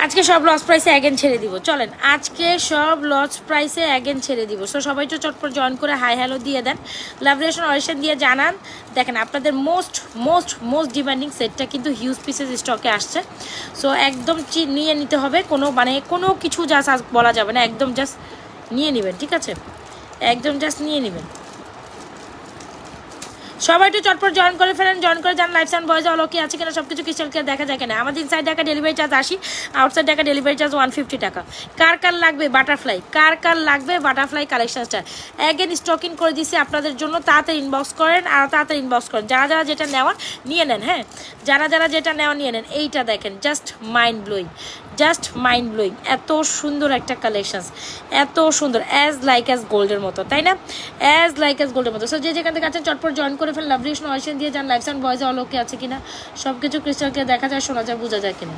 আজকে সব লস প্রাইসে অ্যাগেন ছেড়ে দিব, চলেন আজকে সব লস প্রাইসে অ্যাগেন ছেড়ে দিব। সো সবাই তো চটপট জয়েন করে হাই হ্যালো দিয়ে দেন, লাভ রিলেশন অরিশন দিয়ে জানান। দেখেন আপনাদের মোস্ট মোস্ট মোস্ট ডিমান্ডিং সেটটা কিন্তু হিউজ পিসেস স্টকে আসছে। সো একদম নিয়ে নিতে হবে, কোনো কিছু জাস্ট বলা যাবে না, একদম জাস্ট নিয়ে নেবেন, ঠিক আছে? একদম জাস্ট নিয়ে নেবেন। সবাই একটু চটপট জয়েন করে ফেলেন, জয়েন করে যান। লাইফ সাউন্ড ভয়েস অল ওকে আছে কিনা, সব কিছু ক্রিস্টাল ক্লিয়ার দেখা যায় কিনা। আমাদের inside Dhaka delivery charge 80, outside Dhaka delivery charge 150 টাকা। কার কার লাগবে বাটারফ্লাই, কার কার লাগবে বাটারফ্লাই কালেকশনসটা অ্যাগেন স্টকিং করে দিছি আপনাদের জন্য। তাড়াতাড়ি ইনবক্স করেন আর তাড়াতাড়ি ইনবক্স করেন। যারা যারা যেটা নেওয়ার নিয়ে নেন, হ্যাঁ যারা যারা যেটা নেওয়া নিয়ে নেন। এইটা দেখেন just mind blowing, just mind blowing. এত সুন্দর একটা কালেকশনস, এত সুন্দর, অ্যাজ লাইক অ্যাজ গোল্ডের মতো, তাই না? অ্যাজ লাইক অ্যাজ গোল্ডের মতো। সো যে যেখান থেকে আছেন চটপট জয়েন করে ফেলেন, লাভ রিলেশন অরিশন দিয়ে যান। লাইফ সাউন্ড ভয়েস অল ওকে আছে কিনা, সব কিছু ক্রিস্টালকে দেখা যায়, শোনা যায়, বোঝা যায় কিনা।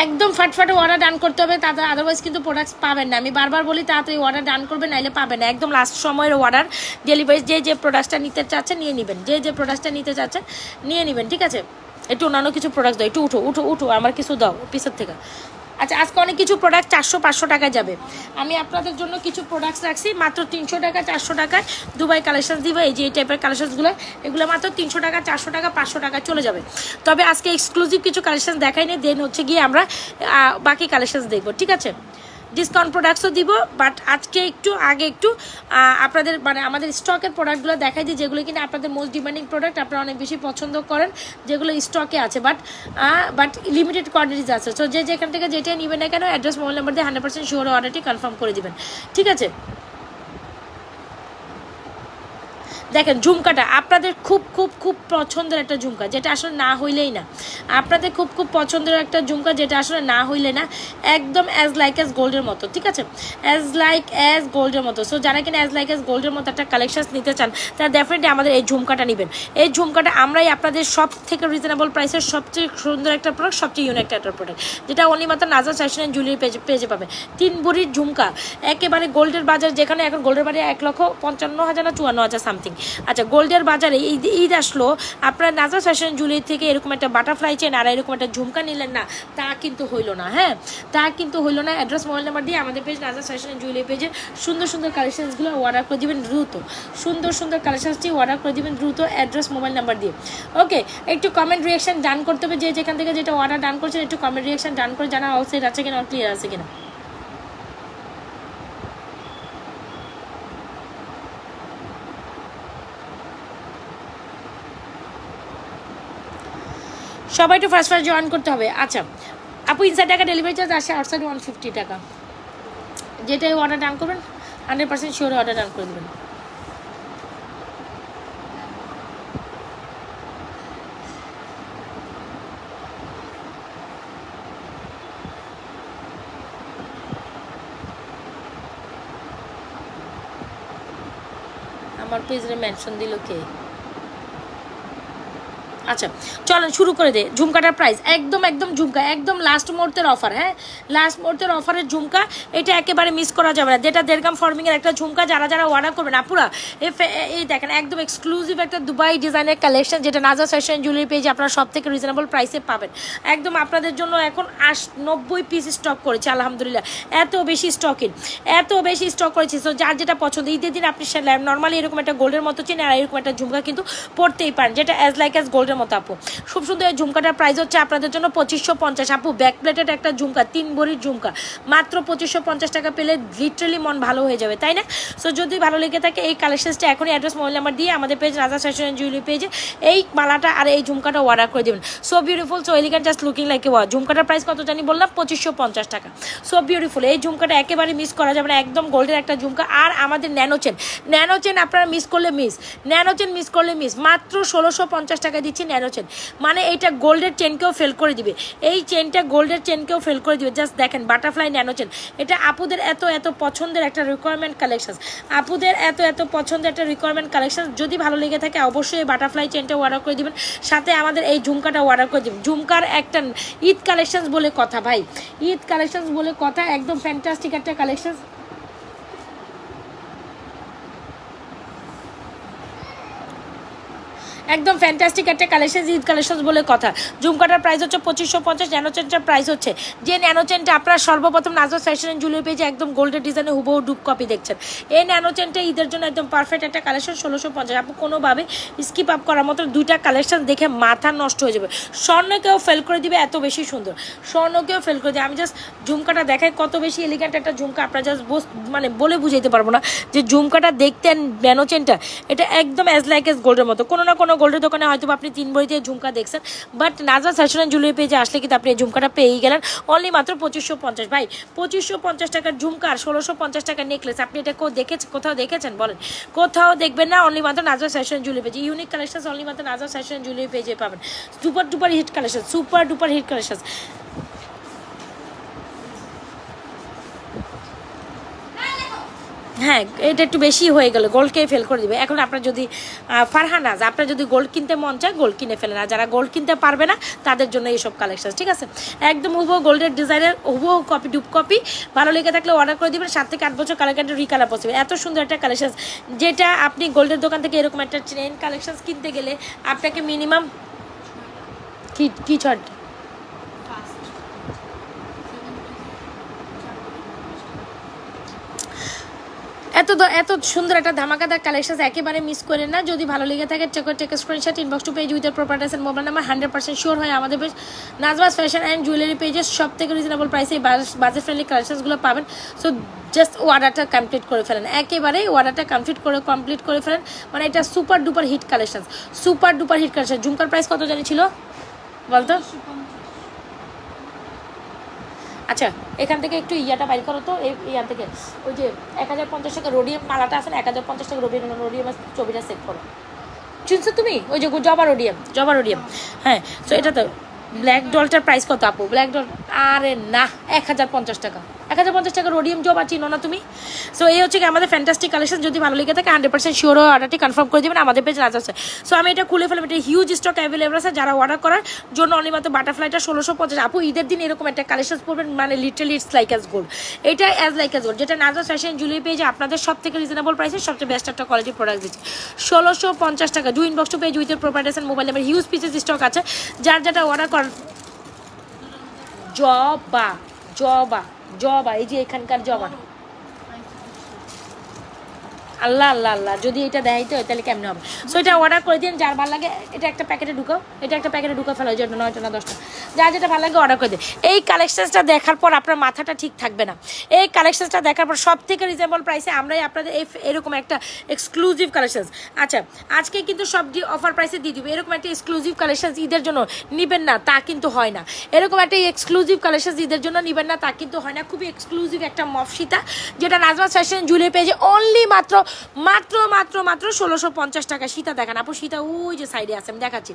একদম ফাটফাটে অর্ডার ডান করতে হবে, তাদের আদারওয়াইজ কিন্তু প্রোডাক্টস পাবেন না। আমি বারবার বলি তাড়াতাড়ি অর্ডার ডান করবেন, নাইলে পাবেন না। একদম লাস্ট সময়ের অর্ডার ডেলিভারি, যে যে প্রোডাক্টসটা নিতে চাচ্ছেন নিয়ে নেবেন, যে যে প্রোডাক্টসটা নিতে চাচ্ছেন নিয়ে নেবেন, ঠিক আছে? একটু অন্যান্য কিছু প্রোডাক্টস দাও, একটু উঠো উঠো উঠো, আমার কিছু দাও পিছের থেকে। আচ্ছা আজকে অনেক কিছু প্রোডাক্ট 400-500 টাকায় যাবে। আমি আপনাদের জন্য কিছু প্রোডাক্টস রাখছি মাত্র 300 টাকা 400 টাকায়। দুবাই কালেকশন দিব, এই যে এই টাইপের কালেকশনসগুলো, এগুলো মাত্র 300 টাকা 400 টাকা 500 টাকা চলে যাবে। তবে আজকে এক্সক্লুসিভ কিছু কালেকশন দেখাইনি, দেন হচ্ছে গিয়ে আমরা বাকি কালেকশন দেখবো, ঠিক আছে? ডিসকাউন্ট প্রোডাক্টসও দিব, বাট আজকে একটু আগে একটু আপনাদের আমাদের স্টকের প্রোডাক্টগুলো দেখাই দিই, যেগুলো কিনা আপনাদের মোস্ট ডিমান্ডিং প্রোডাক্ট, আপনারা অনেক বেশি পছন্দ করেন, যেগুলো স্টকে আছে বাট লিমিটেড কোয়ান্টিটিস আছে। সো যে যেখান থেকে যেটাই নেবেন না কেন, অ্যাড্রেস মোবাইল নাম্বার দিয়ে 100% শিওর অর্ডারটি কনফার্ম করে দিবেন, ঠিক আছে? দেখেন ঝুমকাটা আপনাদের খুব খুব খুব পছন্দের একটা ঝুমকা, যেটা আসলে না হইলেই না। আপনাদের খুব খুব পছন্দের একটা ঝুমকা, যেটা আসলে না হইলে না, একদম অ্যাজ লাইক অ্যাজ গোল্ডের মতো, ঠিক আছে? অ্যাজ লাইক অ্যাজ গোল্ডের মতো। সো যারা কিনা অ্যাজ লাইক অ্যাজ গোল্ডের মতো একটা কালেকশন নিতে চান, তারা ডেফিনেটলি আমাদের এই ঝুমকাটা নেবেন। এই ঝুমকাটা আমরাই আপনাদের সব থেকে রিজনেবল প্রাইসের সবচেয়ে সুন্দর একটা প্রোডাক্ট, সবচেয়ে ইউনিক একটা প্রোডাক্ট, যেটা অনলি মাত্র নাজা ফ্যাশন অ্যান্ড জুয়েলারি পেজে পাবে। 3 ভরির ঝুমকা, একেবারে গোল্ডের বাজার, যেখানে এখন গোল্ডের বাজারে 1,55,000 না 54,000 সামথিং। আচ্ছা গোল্ডের বাজারে ঈদ আসলো, আপনার নাজা ফ্যাশন জুয়েলারি থেকে এরকম একটা বাটারফ্লাই চেন আর এরকম একটা ঝুমকা নিলেন না, তা কিন্তু হইলো না, হ্যাঁ তা কিন্তু হইলো না। অ্যাড্রেস মোবাইল নাম্বার দিয়ে আমাদের পেজ নাজা ফ্যাশন জুয়েলারি পেজে সুন্দর সুন্দর কালেকশনসগুলো অর্ডার করে দিবেন দ্রুত, সুন্দর সুন্দর কালেকশনসটি অর্ডার করে দিবেন দ্রুত অ্যাড্রেস মোবাইল নাম্বার দিয়ে। ওকে, একটু কমেন্ট রিয়াকশন ডান করতে হবে, যে যেখান থেকে যেটা অর্ডার ডান করছেন একটু কমেন্ট রিয়াকশন ডান করে জানা অল সেট আছে কিনা, ক্লিয়ার আছে কিনা। সবাই একটু ফার্স্ট জয়েন করতে হবে। আচ্ছা আপু ইনসাইড টাকা ডেলিভারি চার্জ আসে, আউটসাইড 150 টাকা। যেটাই অর্ডার ডান করবেন 100% শিওর অর্ডার ডান করে দেবেন। আমার পেজে মেনশন দিল কে? আচ্ছা চলেন শুরু করে দে। ঝুমকাটার প্রাইস একদম একদম ঝুমকা একদম লাস্ট মুহূর্তের অফার, হ্যাঁ লাস্ট মুহূর্তের অফারের ঝুমকা, এটা একেবারে মিস করা যাবে না। যেটা দেড়গাম ফর্মিংয়ের একটা ঝুমকা, যারা যারা অর্ডার করবেন আপুরা এই দেখেন একদম এক্সক্লুসিভ একটা দুবাই ডিজাইনের কালেকশন, যেটা নাজা ফ্যাশন জুয়েলারি পেজে আপনারা সব থেকে রিজনেবল প্রাইসে পাবেন। একদম আপনাদের জন্য এখন 90 পিস স্টক করেছে আলহামদুলিল্লাহ, এত বেশি স্টক করেছি। সো যার যেটা পছন্দ, ঈদের দিন আপনি নর্মালি এরকম একটা গোল্ডের মতো চেন আর এরকম একটা ঝুমকা কিন্তু পড়তেই পারেন, যেটা অ্যাজ লাইক অ্যাজ গোল্ডের মতো। আপু খুব সুন্দর এই ঝুমকাটার প্রাইস হচ্ছে আপনাদের জন্য 2550। আপু ব্যাক প্লেটেড একটা ঝুমকা, 3 ভরির ঝুমকা, মাত্র 2550 টাকা পেলে লিটারালি মন ভালো হয়ে যাবে, তাই না? সো যদি ভালো লেগে থাকে এই কালেকশনসটা এখনই অ্যাড্রেস মোবাইল নাম্বার দিয়ে আমাদের পেজ রাজা ফ্যাশন অ্যান্ড জুয়েলারি পেজে এই মালাটা আর এই ঝুমকাটা অর্ডার করে দেবেন। So beautiful, so elegant, just looking like a wow. ঝুমকাটার প্রাইস কত জানি বললাম? 2550 টাকা। সো বিউটিফুল, এই ঝুমকাটা একেবারে মিস করা যাবে না, একদম গোল্ডের একটা ঝুমকা। আর আমাদের ন্যানো চেন আপনারা মিস করলে মিস, মাত্র 1650 টাকা দিচ্ছি ন্যানো চেন। মানে এইটা গোল্ডের চেনকেও ফেল করে দিবে, এই চেনটা গোল্ডের চেনকেও ফেল করে দিবে। জাস্ট দেখেন বাটারফ্লাই ন্যানো চেন, এটা আপুদের এত পছন্দের একটা রিকোয়ারমেন্ট কালেকশন, আপুদের এত পছন্দের একটা রিকোয়ারমেন্ট কালেকশন। যদি ভালো লেগে থাকে অবশ্যই বাটারফ্লাই চেনটা অর্ডার করে দিবেন, সাথে আমাদের এই ঝুমকাটা অর্ডার করে দিবেন। ঝুমকার একটা ঈদ কালেকশন বলে কথা ভাই, ঈদ কালেকশন বলে কথা, একদম ফ্যান্টাস্টিক একটা কালেকশন। একদম ফ্যান্টাস্টিক একটা কালেকশন, ঈদ কালেকশন বলে কথা। ঝুমকাটার প্রাইস হচ্ছে 2550, ন্যানো চেনটার প্রাইস হচ্ছে, যে ন্যানো চেনটা আপনারা সর্বপ্রথম নাজওয়া ফ্যাশন অ্যান্ড জুয়েলারি পেজে একদম গোল্ডের ডিজাইনে হুবহু ডুব কপি দেখছেন। এই ন্যানো চেনটা ঈদের জন্য একদম পারফেক্ট একটা কালেকশন 1650। আপনি কোনোভাবে স্কিপ আপ করার মতো দুইটা কালেকশন দেখে মাথা নষ্ট হয়ে যাবে। স্বর্ণকেও ফেল করে দিবে, এত বেশি সুন্দর, স্বর্ণকেও ফেল করে দিবে। আমি জাস্ট ঝুমকাটা দেখাই কত বেশি এলিগেন্ট একটা ঝুমকা, আপনারা জাস্ট মানে বলে বুঝাইতে পারবো না যে ঝুমকাটা দেখতেন ন্যানো চেনটা, এটা একদম অ্যাজ লাইক এস গোল্ডের মতো। কোনো না কোনো গোল্ডের দোকানে হয়তো আপনি 3 ভরিতে ঝুমকা দেখছেন, বাট নাজওয়া ফ্যাশন অ্যান্ড জুয়েলারি পেজে আসলে কিন্তু আপনি এই ঝুমকাটা পেয়েই গেলেন অনলি মাত্র 2550। ভাই 2550 টাকার ঝুমকা আর 1650 টাকার নেকলেস, আপনি এটা কোথাও দেখেছেন বলেন? কোথাও দেখবেন না, অনলি মাত্র নাজওয়া ফ্যাশন অ্যান্ড জুয়েলারি পেজে। ইউনিক কালেকশন অনলি মাত্র নাজওয়া ফ্যাশন অ্যান্ড জুয়েলারি পেজে পাবেন। Super duper hit collection, super duper hit collection. হ্যাঁ, এটা একটু বেশি হয়ে গেল, গোল্ডকে ফেল করে দিবে। এখন আপনার যদি ফারহানাজ, আপনার যদি গোল্ড কিনতে মন চায় গোল্ড কিনে ফেলেন, আর যারা গোল্ড কিনতে পারবে না তাদের জন্য এইসব কালেকশন, ঠিক আছে? একদম হুবহু গোল্ডের ডিজাইনের হুবহু কপি, ডুপ কপি। ভালো লেগে থাকলে অর্ডার করে দেবেন, 7 থেকে 8 বছর কালার গ্যারান্টি, রিকালার পসিবল। এত সুন্দর একটা কালেকশন, যেটা আপনি গোল্ডের দোকান থেকে এরকম একটা চেন কালেকশন কিনতে গেলে আপনাকে মিনিমাম কি ছট এত সুন্দর একটা ধামাকাদার কালেকশন একেবারে মিস করেন না। যদি ভালো লেগে থাকে take screenshot, inbox to page with properties and mobile number. 100% sure হয় আমাদের page Najwa's fashion and jewellery পেজের সব থেকে রিজনেবল প্রাইসে বাজেট ফ্রেন্ডলি কালেকশনসগুলো পাবেন। সো জাস্ট অর্ডারটা কমপ্লিট করে ফেলেন, একেবারে অর্ডারটা কমপ্লিট করে ফেলেন। মানে এটা super duper hit collection, super duper hit collection. ঝুমকার প্রাইস কত জানি ছিল বলতো? আচ্ছা, এখান থেকে একটু ইয়াটা বাইর করো তো, ইয়ার থেকে ওই যে 1050 টাকা রোডিয়াম মালাটা আছে না, 1050 টাকা রোডিয়ামের ছবিটা সেট করো। চিনছো তুমি ওই যে জবা রোডিয়াম? হ্যাঁ, তো এটা তো ব্ল্যাক ডলটার প্রাইস কত আপু? ব্ল্যাক ডল আরে না, 1050 টাকা। 1050 টাকা রোডিয়াম জবা চিনো না তুমি? সো এই হচ্ছে কি আমাদের ফ্যান্টাস্টিক কালেকশন। যদি ভালো লেগে থাকে 100% শিওর অর্ডারটি কনফার্ম করে দেবেন আমাদের পেজ নাজ আছে। সো আমি এটা খুলে ফেললাম, এটা হিউজ স্টক অ্যাভেলেবল আছে। যারা অর্ডার করার জন্য অনলি মাত্র বাটারফ্লাইটা 1650। আপু ঈদের দিন এরকম একটা কালেকশন পড়বেন, মানে literally it's like as gold. এটা অ্যাজ লাইক অ্যাজ গোল্ড, যেটা নাজওয়া ফ্যাশন জুয়েলারি পেজে আপনাদের সব থেকে রিজনেবল প্রাইসে সবচেয়ে বেস্ট একটা কোয়ালিটি প্রোডাক্ট দিচ্ছি 1650 টাকা। Do inbox to page with properties and mobile number. Huge pieces stock আছে, যার যেটা অর্ডার করেন। জবা এই যে এখানকার জবা, আল্লাহ আল্লাহ আল্লাহ, যদি এটা দেখাইতে হয় তাহলে কেমন হবে? সো এটা অর্ডার করে দিন, যার ভালো লাগে এটা একটা প্যাকেটে ঢুকাও, ফেলো, যেটা 9টা না 10টা, যার যেটা ভালো লাগে অর্ডার করে দিন। এই কালেকশনসটা দেখার পর আপনার মাথাটা ঠিক থাকবে না। এই কালেকশনসটা দেখার পর সব থেকে রিজনেবল প্রাইসে আমরাই আপনাদের এরকম একটা এক্সক্লুসিভ কালেকশন, আচ্ছা আজকে কিন্তু সব অফার প্রাইসে দিয়ে দিব। এরকম একটা এক্সক্লুসিভ কালেকশন ঈদের জন্য নিবেন না তা কিন্তু হয় না। এরকম একটা এক্সক্লুসিভ কালেকশন ঈদের জন্য নিবেন না তা কিন্তু হয় না। খুবই এক্সক্লুসিভ একটা মফসিতা, যেটা নাজওয়া ফ্যাশন জুয়েলারি পেজে অনলি মাত্র 1650 টাকা। সীতা দেখেন আপু, সীতা ওই যে সাইডে আছে, আমি দেখাচ্ছি।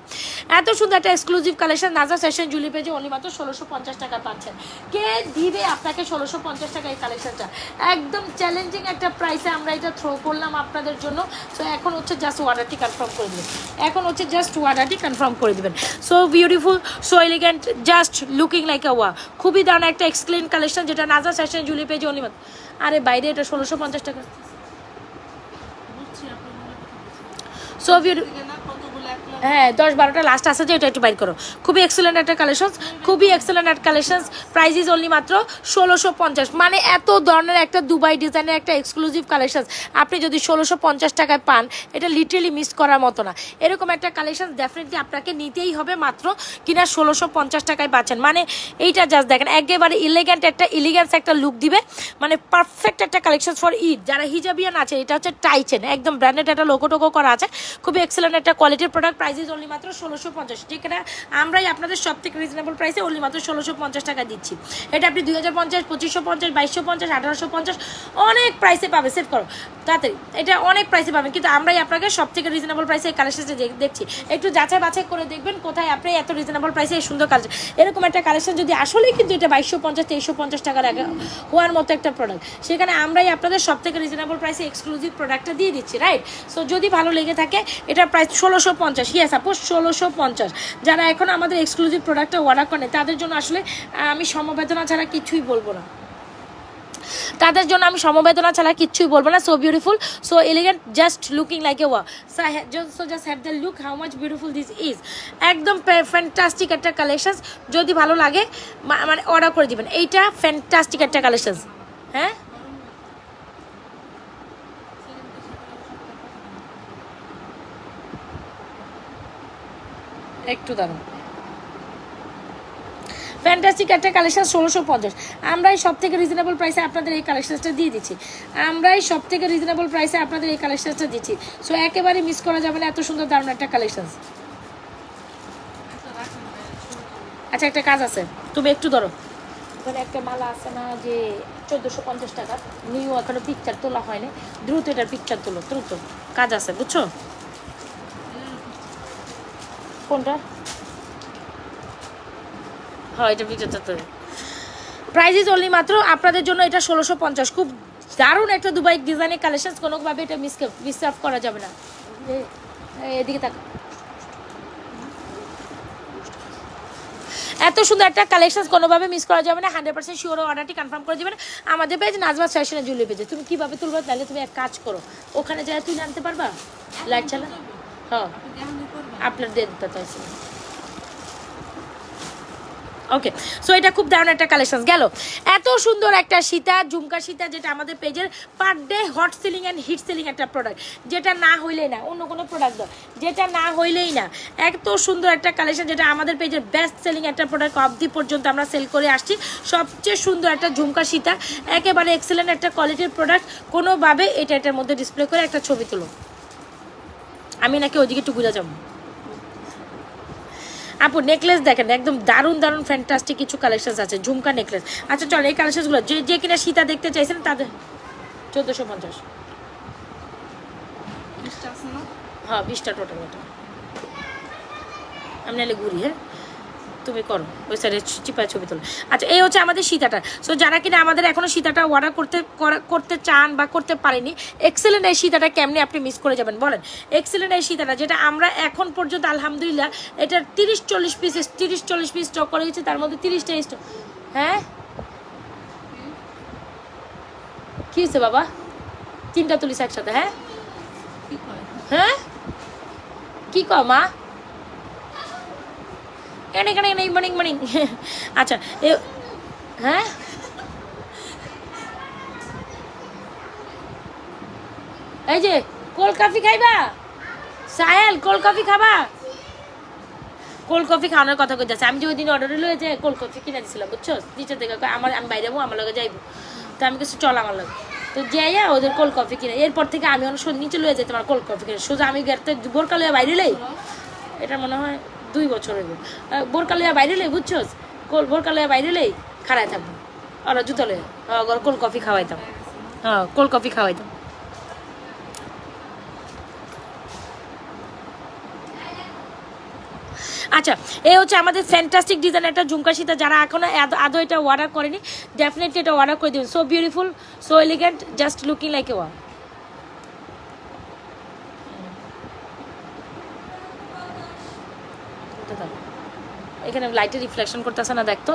এত সুন্দর একটা এক্সক্লুসিভ কালেকশন নাজওয়া ফ্যাশন জুয়েলারি পেজে অনলি মাত্র 1650 টাকা পাচ্ছেন। কে দিবে আপনাকে 1650 টাকা এই কালেকশনটা? একদম চ্যালেঞ্জিং একটা প্রাইসে আমরা এটা থ্রো করলাম আপনাদের জন্য। সো এখন হচ্ছে জাস্ট অর্ডারটি কনফার্ম করে দিবেন। So beautiful, so elegant, just looking like আ ওয়া। খুবই দারুণ একটা এক্সক্লেন কালেকশন, যেটা নাজওয়া ফ্যাশন জুয়েলারি পেজে অনলি মাত্র, আরে বাইরে এটা 1650 টাকা। সো হ্যাঁ 10-12টা লাস্ট আছে, যে এটা একটু বাইর করো। খুবই এক্সেলেন্ট একটা কালেকশন, প্রাইস ইজ অনলি মাত্র 1650। মানে এত ধরনের একটা দুবাই ডিজাইনের একটা এক্সক্লুসিভ কালেকশন আপনি যদি 1650 টাকায় পান, এটা লিটারালি মিস করার মতো না। এরকম একটা কালেকশন ডেফিনেটলি আপনাকে নিতেই হবে, মাত্র কিনা 1650 টাকায় পাচ্ছেন। মানে এইটা জাস্ট দেখেন, একেবারে এলিগেন্স একটা লুক দিবে, মানে পারফেক্ট একটা কালেকশন ফর ঈদ। যারা হিজাবিয়ান আছে, এটা হচ্ছে টাইচেন, একদম ব্র্যান্ডেড একটা লোগো টোগো করা আছে, খুবই এক্সেলেন্ট একটা কোয়ালিটির প্রোডাক্ট। প্রাইস ইজ অনলি মাত্র 1650, যেখানে আমরাই আপনাদের সব থেকে রিজনেবল প্রাইসে অনলি মাত্র 1650 টাকা দিচ্ছি। এটা আপনি 2050, 2550, 2250, 1850 অনেক প্রাইসে পাবে। সেভ করো তাড়াতাড়ি, এটা অনেক প্রাইসে পাবেন, কিন্তু আমরাই আপনাকে সব থেকে রিজনেবল প্রাইসে এই কালেকশনটা দেখছি। একটু যাচাই বাছাই করে দেখবেন কোথায় আপনি এত রিজনেবল প্রাইসে এই সুন্দর কালেকশন। এরকম একটা কালেকশন যদি আসলেই কিন্তু এটা 2250, 2350 টাকার আগে হওয়ার মতো একটা প্রোডাক্ট, সেখানে আমরাই আপনাদের সব থেকে রিজনেবল প্রাইসে এক্সক্লুসিভ প্রোডাক্টটা দিয়ে দিচ্ছি, রাইট? সো যদি ভালো লেগে থাকে, এটার প্রাইস 1650, ইয়েস আপু 1650। যারা এখন আমাদের এক্সক্লুসিভ প্রোডাক্টটা অর্ডার করেন তাদের জন্য আসলে আমি সমবেদনা ছাড়া কিছুই বলবো না। তাদের জন্য আমি সমবেদনা ছাড়া কিচ্ছুই বলবো না। So beautiful, so elegant, just looking like a wow. So just have the look how much beautiful this is. একদম ফ্যান্টাস্টিক একটা কালেকশন। যদি ভালো লাগে মানে অর্ডার করে দিবেন। এইটা ফ্যান্টাস্টিক একটা কালেকশন। হ্যাঁ, একটু দাঁড়ান। ফ্যান্টাস্টিক একটা কালেকশন 1650। আমরাই সব থেকে রিজনেবল প্রাইসে আপনাদের এই কালেকশনটা দিয়ে দিচ্ছি। আমরাই সব থেকে রিজনেবল প্রাইসে আপনাদের এই কালেকশনটা দিচ্ছি। সো একেবারে মিস করা যাবে না এত সুন্দর দারুণ একটা কালেকশন। আচ্ছা, একটা কাজ আছে, তুমি একটু ধরো। ওখানে একটা মালা আছে না যে 1450 টাকা, নিউ, এখনো পিকচার তোলা হয়নি, দ্রুত এটার পিকচার তোলো, দ্রুত কাজ আছে, বুঝছো? কোনটা? হ্যাঁ, এটা পিকচারটা তো। প্রাইস ইজ অনলি মাত্র আপনাদের জন্য এটা 1650। খুব দারুণ একটা দুবাই ডিজাইনের কালেকশন, কোনোভাবে এটা মিস আপ করা যাবে না। এদিকে তাকা। এত সুন্দর একটা কালেকশন কোনোভাবে মিস করা যাবে না। 100% শিওর অর্ডারটি কনফার্ম করে দেবেন আমাদের পেজ নাজমা ফ্যাশনে জুয়েলারি পেজে। তুমি কিভাবে তুলবে? তাহলে তুমি এক কাজ করো, ওখানে যাই তুই আনতে পারবা লাইট চালা। হ্যাঁ, আপনার দিয়ে দিতে চাইছি। ওকে, সো এটা খুব দারুণ একটা কালেকশন গেল। এত সুন্দর একটা সীতা, ঝুমকা সীতা, যেটা আমাদের পেজের per day hot selling and hit selling একটা প্রোডাক্ট, যেটা না হইলেই না অন্য কোনো প্রোডাক্ট দাও, যেটা না হইলেই না। এত সুন্দর একটা কালেকশন, যেটা আমাদের পেজের বেস্ট সেলিং একটা প্রোডাক্ট অবধি পর্যন্ত আমরা সেল করে আসছি। সবচেয়ে সুন্দর একটা ঝুমকা সীতা, একেবারে এক্সেলেন্ট একটা কোয়ালিটির প্রোডাক্ট। কোনোভাবে এটার মধ্যে ডিসপ্লে করে একটা ছবি তুলো। আমি নাকি ওইদিকে একটু ঘুরে যাবো। আপু নেকলেস দেখেন, একদম দারুণ দারুণ ফ্যান্টাস্টিক কিছু কালেকশন আছে, ঝুমকা নেকলেস। আচ্ছা চলো, এই কালেকশনগুলো যে কিনা সীতা দেখতে চাইছেন তাদের 1450। হ্যাঁ, 20টা টোটাল। ওটা আমি নাহলে ঘুরি। হ্যাঁ, তুমি করো ওই সাইডে চিপায় ছবি তোলো। আচ্ছা, এই হচ্ছে আমাদের সীতাটা। সো যারা কিনা আমাদের এখনো সীতাটা অর্ডার করতে চান বা করতে পারেনি, এক্সেলেন্ট এই সীতাটা কেমনি আপনি মিস করে যাবেন বলেন? এক্সেলেন্ট এই সীতাটা, যেটা আমরা এখন পর্যন্ত আলহামদুলিল্লাহ এটার 30-40 পিস স্টক করে গেছে, তার মধ্যে 30টা স্টক। হ্যাঁ, কি হয়েছে বাবা? 3টা তুলিস একসাথে? হ্যাঁ হ্যাঁ, কি কও মা? মর্নিং। আচ্ছা, হ্যাঁ, এই যে কোল্ড কফি খাইবা? সাহেল, কোল্ড কফি খাবা? কোল্ড কফি খাওয়ানোর কথা কই যাচ্ছে। আমি যে ওই দিন অর্ডার হলো যে কোল্ড কফি কিনে দিয়েছিলাম, বুঝছো? নিচে থেকে আমি বাইরে যাবো, আমার লগে যাইবো। তো আমি কিছু চল আমার লগে, তো যাইয়া ওদের কোল্ড কফি কিনে, এরপর থেকে আমি অনেক নিচে লয়ে যাই তোমার কোল্ড কফি কিনে। সোজা আমি গেতে বোরকা লইয়া বাইরে লাই, এটা মনে হয় 2 বছর হইব। বোরকা লইয়া বাইরে লাই, বুঝছো? বোরকা লইয়া বাইরে লাই, খাড়াই থাকবো। ওরা জুতো লইয়া কোল্ড কফি খাওয়াইতাম। হ্যাঁ, কোল্ড কফি খাওয়াইতাম। আচ্ছা, এই হচ্ছে আমাদের ফ্যান্টাস্টিক ডিজাইন একটা ঝুমকা সীতা। যারা এখনো আদৌ এটা অর্ডার করেনি, ডেফিনেটলি এটা অর্ডার করে দিবেন। So beautiful, so elegant, just looking like a ওয়া। এখানে লাইটের রিফ্লেকশন করতেছে না, দেখতো।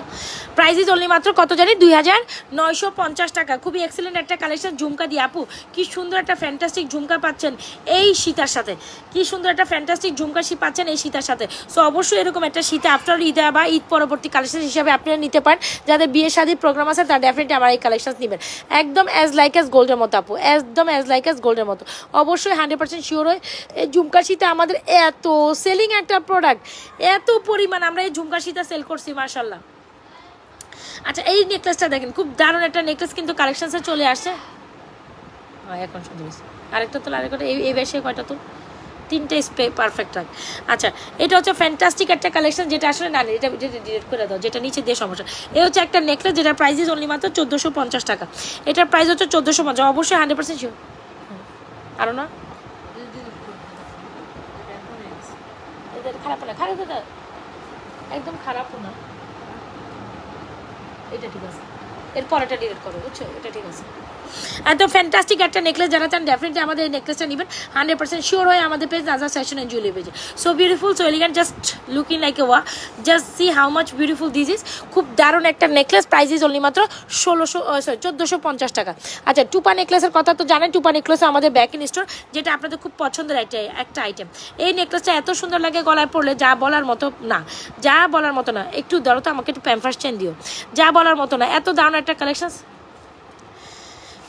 প্রাইস ইজ অনলি মাত্র কত জানি? 2950 টাকা। খুবই এক্সেলেন্ট একটা কালেকশন ঝুমকা দিয়ে। আপু কি সুন্দর একটা ফ্যান্টাস্টিক ঝুমকা পাচ্ছেন এই সীতার সাথে, কি সুন্দর একটা ফ্যান্টাস্টিক ঝুমকা পাচ্ছেন এই সীতার সাথে। সো অবশ্যই এরকম একটা সীতা আফটার ঈদে বা ঈদ পরবর্তী কালেকশন হিসাবে আপনারা নিতে পারেন। যাদের বিয়ে শাদীর প্রোগ্রাম আছে তারা ডেফিনেটলি আমার এই কালেকশন নেবেন। একদম অ্যাজ লাইক অ্যাজ গোল্ডের মতো আপু, একদম অ্যাজ লাইক অ্যাজ গোল্ডের মতো। অবশ্যই 100% শিওর হয় এই ঝুমকা সীতা আমাদের এত সেলিং একটা প্রোডাক্ট, এত পরিমাণ আমরা এই ঝুমকা সীতা সেল করছি, মাশাআল্লাহ। আচ্ছা, এই নেকলেসটা দেখেন, খুব দারুণ একটা নেকলেস, কিন্তু কালেকশনসে চলে আসছে। হ্যাঁ, এখন শুধু আরেকটা তো, আরেকটা এই বেশি কয়টা তো? 3টে স্প্রে পারফেক্ট থাকে। আচ্ছা, এটা হচ্ছে ফ্যান্টাস্টিক একটা কালেকশন, যেটা আসলে না, এটা ডিলিট করে দাও, যেটা নিচে দিয়ে সমস্যা। এই হচ্ছে একটা নেকলেস, যেটা প্রাইস ইজ অনলি মাত্র 1450 টাকা। এটার প্রাইস হচ্ছে 1450। অবশ্যই 100% শিওর। আরো না, খারাপ না, খারাপ না, একদম খারাপ না। এটা ঠিক আছে, এরপর এটা ডিলিট করো, বুঝছো? এটা ঠিক আছে। এত ফ্যান্টাস্টিক একটা নেকলেস যারা চান ডেফিনেটলি আমাদের এই নেকলেসটা নেবেন 100% শিওর হয়ে আমাদের page Nazrat fashion and jewellery পেজে। So beautiful, so elegant, just looking like a wow, just see how much beautiful this is. খুব দারুণ একটা নেকলেস, প্রাইস ইজ অনলি মাত্র 1450 টাকা। আচ্ছা, টুপা নেকলেসের কথা তো জানেন, টুপা নেকলেস আমাদের ব্যাক ইন স্টোর, যেটা আপনাদের খুব পছন্দের একটা আইটেম। এই নেকলেসটা এত সুন্দর লাগে গলায় পরলে, যা বলার মতো না, যা বলার মতো না। একটু ধরো তো আমাকে, একটু প্যাম্পার্স চেন দিও, যা বলার মতো না, এত দারুণ একটা কালেকশন।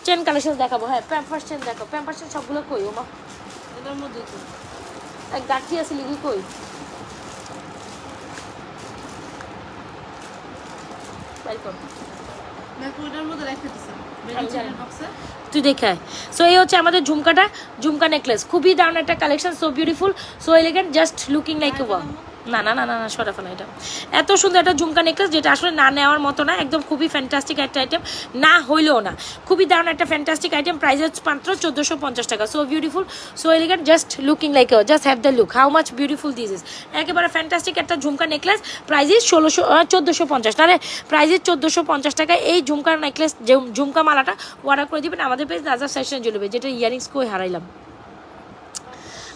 চেন কালেকশন দেখাবো, হ্যাঁ প্যাম্পার্স চেন দেখো, প্যাম্পার্স চেন সবগুলো কই ওমা, এটার মধ্যে এক গাঠি আছে লিখি কই, তুই দেখায়। সো এই হচ্ছে আমাদের ঝুমকা নেকলেস, খুবই দারুণ একটা collection, so beautiful, so elegant, just looking like a ওয়া। না না না না না সরা ফেলা, এটা এত সুন্দর একটা ঝুমকা নেকলেস যেটা আসলে না নেওয়ার মতো না, একদম খুবই ফ্যান্টাস্টিক একটা আইটেম, না হইলেও না, খুবই দারুণ একটা ফ্যান্টাস্টিক আইটেম, প্রাইস মাত্র 1450 টাকা। So beautiful, so elegant, just looking like A, just have the look, how much beautiful this is. একেবারে ফ্যান্টাস্টিক একটা ঝুমকা নেকলেস, প্রাইস 1450, তাহলে প্রাইস 1450 টাকা। এই ঝুমকা নেকলেস, ঝুমকা মালাটা অর্ডার করে দিবেন আমাদের পেজ নাজরাত ফ্যাশন জুয়েলারি, যেটা ইয়ারিংস কই হারাইলাম।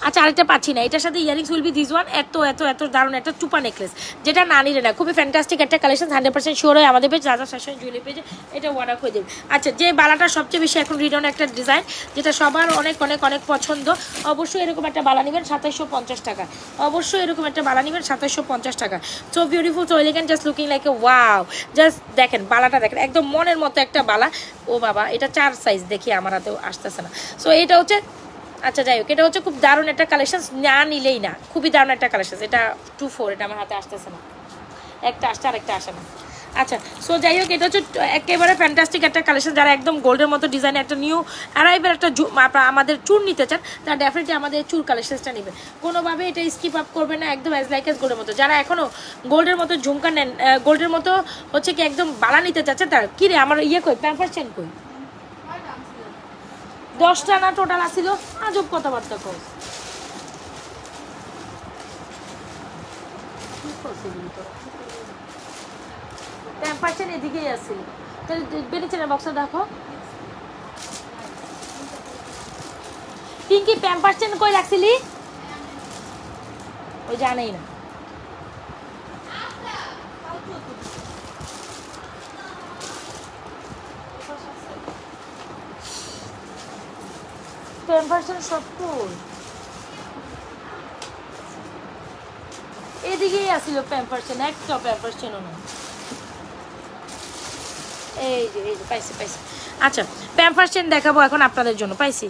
আচ্ছা, আরেকটা পাচ্ছি না, এটার সাথে earrings will be this one. এত এত এত দারুণ একটা টুপা নেকলেস, যেটা না নিলে না, খুবই ফ্যান্টাস্টিক একটা কালেকশন, 100% শিওর হয় আমাদের পেজ নাজরাত ফ্যাশন জুয়েলারি পেজে এটা অর্ডার করে দেবে। আচ্ছা, যে বালাটা সবচেয়ে বেশি এখন রিডন একটা ডিজাইন, যেটা সবার অনেক অনেক অনেক পছন্দ, অবশ্যই এরকম একটা বালা নেবেন 2750 টাকা, অবশ্যই এরকম একটা বালা নেবেন 2750 টাকা। So beautiful, so elegant, just looking like a wow, just দেখেন বালাটা দেখেন, একদম মনের মতো একটা বালা। ও বাবা, এটা 4 সাইজ, দেখি আমার হাতেও আসতেছে না। সো এটা হচ্ছে, আচ্ছা যাই হোক, এটা হচ্ছে খুব দারুণ একটা কালেকশন, না নিলেই না, খুবই দারুণ একটা কালেকশন। এটা 24, এটা আমার হাতে আসতেছে না, একটা আসছে আর একটা আসে না। আচ্ছা, সো যাই হোক, এটা হচ্ছে একেবারে ফ্যান্টাস্টিক একটা কালেকশন। যারা একদম গোল্ডের মতো ডিজাইনের একটা নিউ অ্যারাইভেল একটা আমাদের চুর নিতে চান, তারা ডেফিনেটলি আমাদের চুর কালেকশনসটা নেবেন, কোনোভাবে এটা স্কিপ আপ করবে না, একদম অ্যাজ লাইক এস গোল্ডের মতো। যারা এখনও গোল্ডের মতো ঝুমকা নেন, গোল্ডের মতো হচ্ছে কি একদম বালা নিতে চাচ্ছেন, তারা কী রে আমার ইয়ে কই, প্যাম্পার চেন কই, 10টা না টোটাল আসছিল, আজব কথাবার্তা কর। প্যাম্পারচেন এদিকেই আসছিল, তাহলে বেরিয়েছে বক্সটা দেখো। পিঙ্কি প্যাম্পারচেন কই রাখছিলি, ওই জানেই না। প্যাম্পারচেন সত্তর এদিকেই আসছিল প্যাম্পারচেন, একটা প্যাম্পারচেনও না। এই যে পাইছি। আচ্ছা, প্যাম্পারচেন দেখাবো এখন আপনাদের জন্য, পাইছি।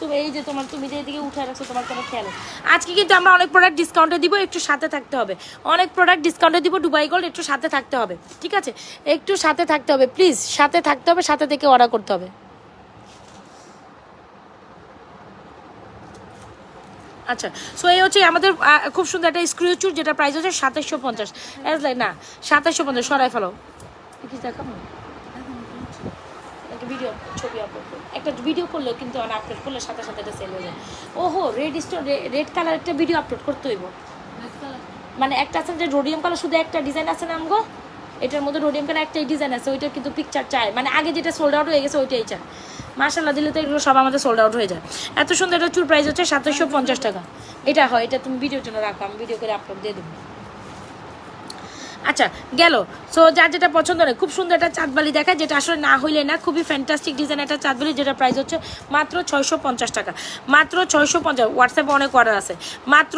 তুমি এই যে তুমি যে এদিকে উঠে রাখছো, তোমার কোনো খেয়াল। আজকে কিন্তু আমরা অনেক প্রোডাক্ট ডিসকাউন্টে দিব, একটু সাথে থাকতে হবে, অনেক প্রোডাক্ট ডিসকাউন্টে দিব দুবাই গোল্ড, একটু সাথে থাকতে হবে, ঠিক আছে, একটু সাথে থাকতে হবে, প্লিজ সাথে থাকতে হবে, সাথে থেকে অর্ডার করতে হবে। আচ্ছা, সো এই হচ্ছে আমাদের খুব সুন্দর একটা স্ক্রু চুর, যেটা প্রাইস হচ্ছে 2750, না 2750, সরাই ফেলো দেখাবো ভিডিও, ছবি আপলোড করো, একটা ভিডিও করলেও কিন্তু আপলোড করলে সাথে সাথে এটা সেল হয়ে যায়। ওহো, রেড কালার একটা ভিডিও আপলোড করতে হইব, মানে একটা আছে যে রোডিয়াম কালার, শুধু একটা ডিজাইন আছে না আমগো, এটার মধ্যে রোডিয়াম কালার একটাই ডিজাইন আছে, ওইটার কিন্তু পিকচার চায়, মানে আগে যেটা সোল্ড আউট হয়ে গেছে ওইটাই চায়। মাশাআল্লাহ, দিলে তো এগুলো সব আমাদের সোল্ড আউট হয়ে যায়। এত সুন্দর একটা চুর, প্রাইস হচ্ছে 2750 টাকা। এটা হয়, এটা তুমি ভিডিওর জন্য রাখো, আমি ভিডিও করে আপলোড দিয়ে দেবো। আচ্ছা গেল। সো যার যেটা পছন্দ নয়, খুব সুন্দর একটা চাঁদবালি দেখায়, যেটা আসলে না হইলে না, খুবই ফ্যান্টাস্টিক ডিজাইন একটা চাঁদবালি, যেটা প্রাইস হচ্ছে মাত্র 650 টাকা, মাত্র 650। হোয়াটসঅ্যাপে অনেক অর্ডার আছে, মাত্র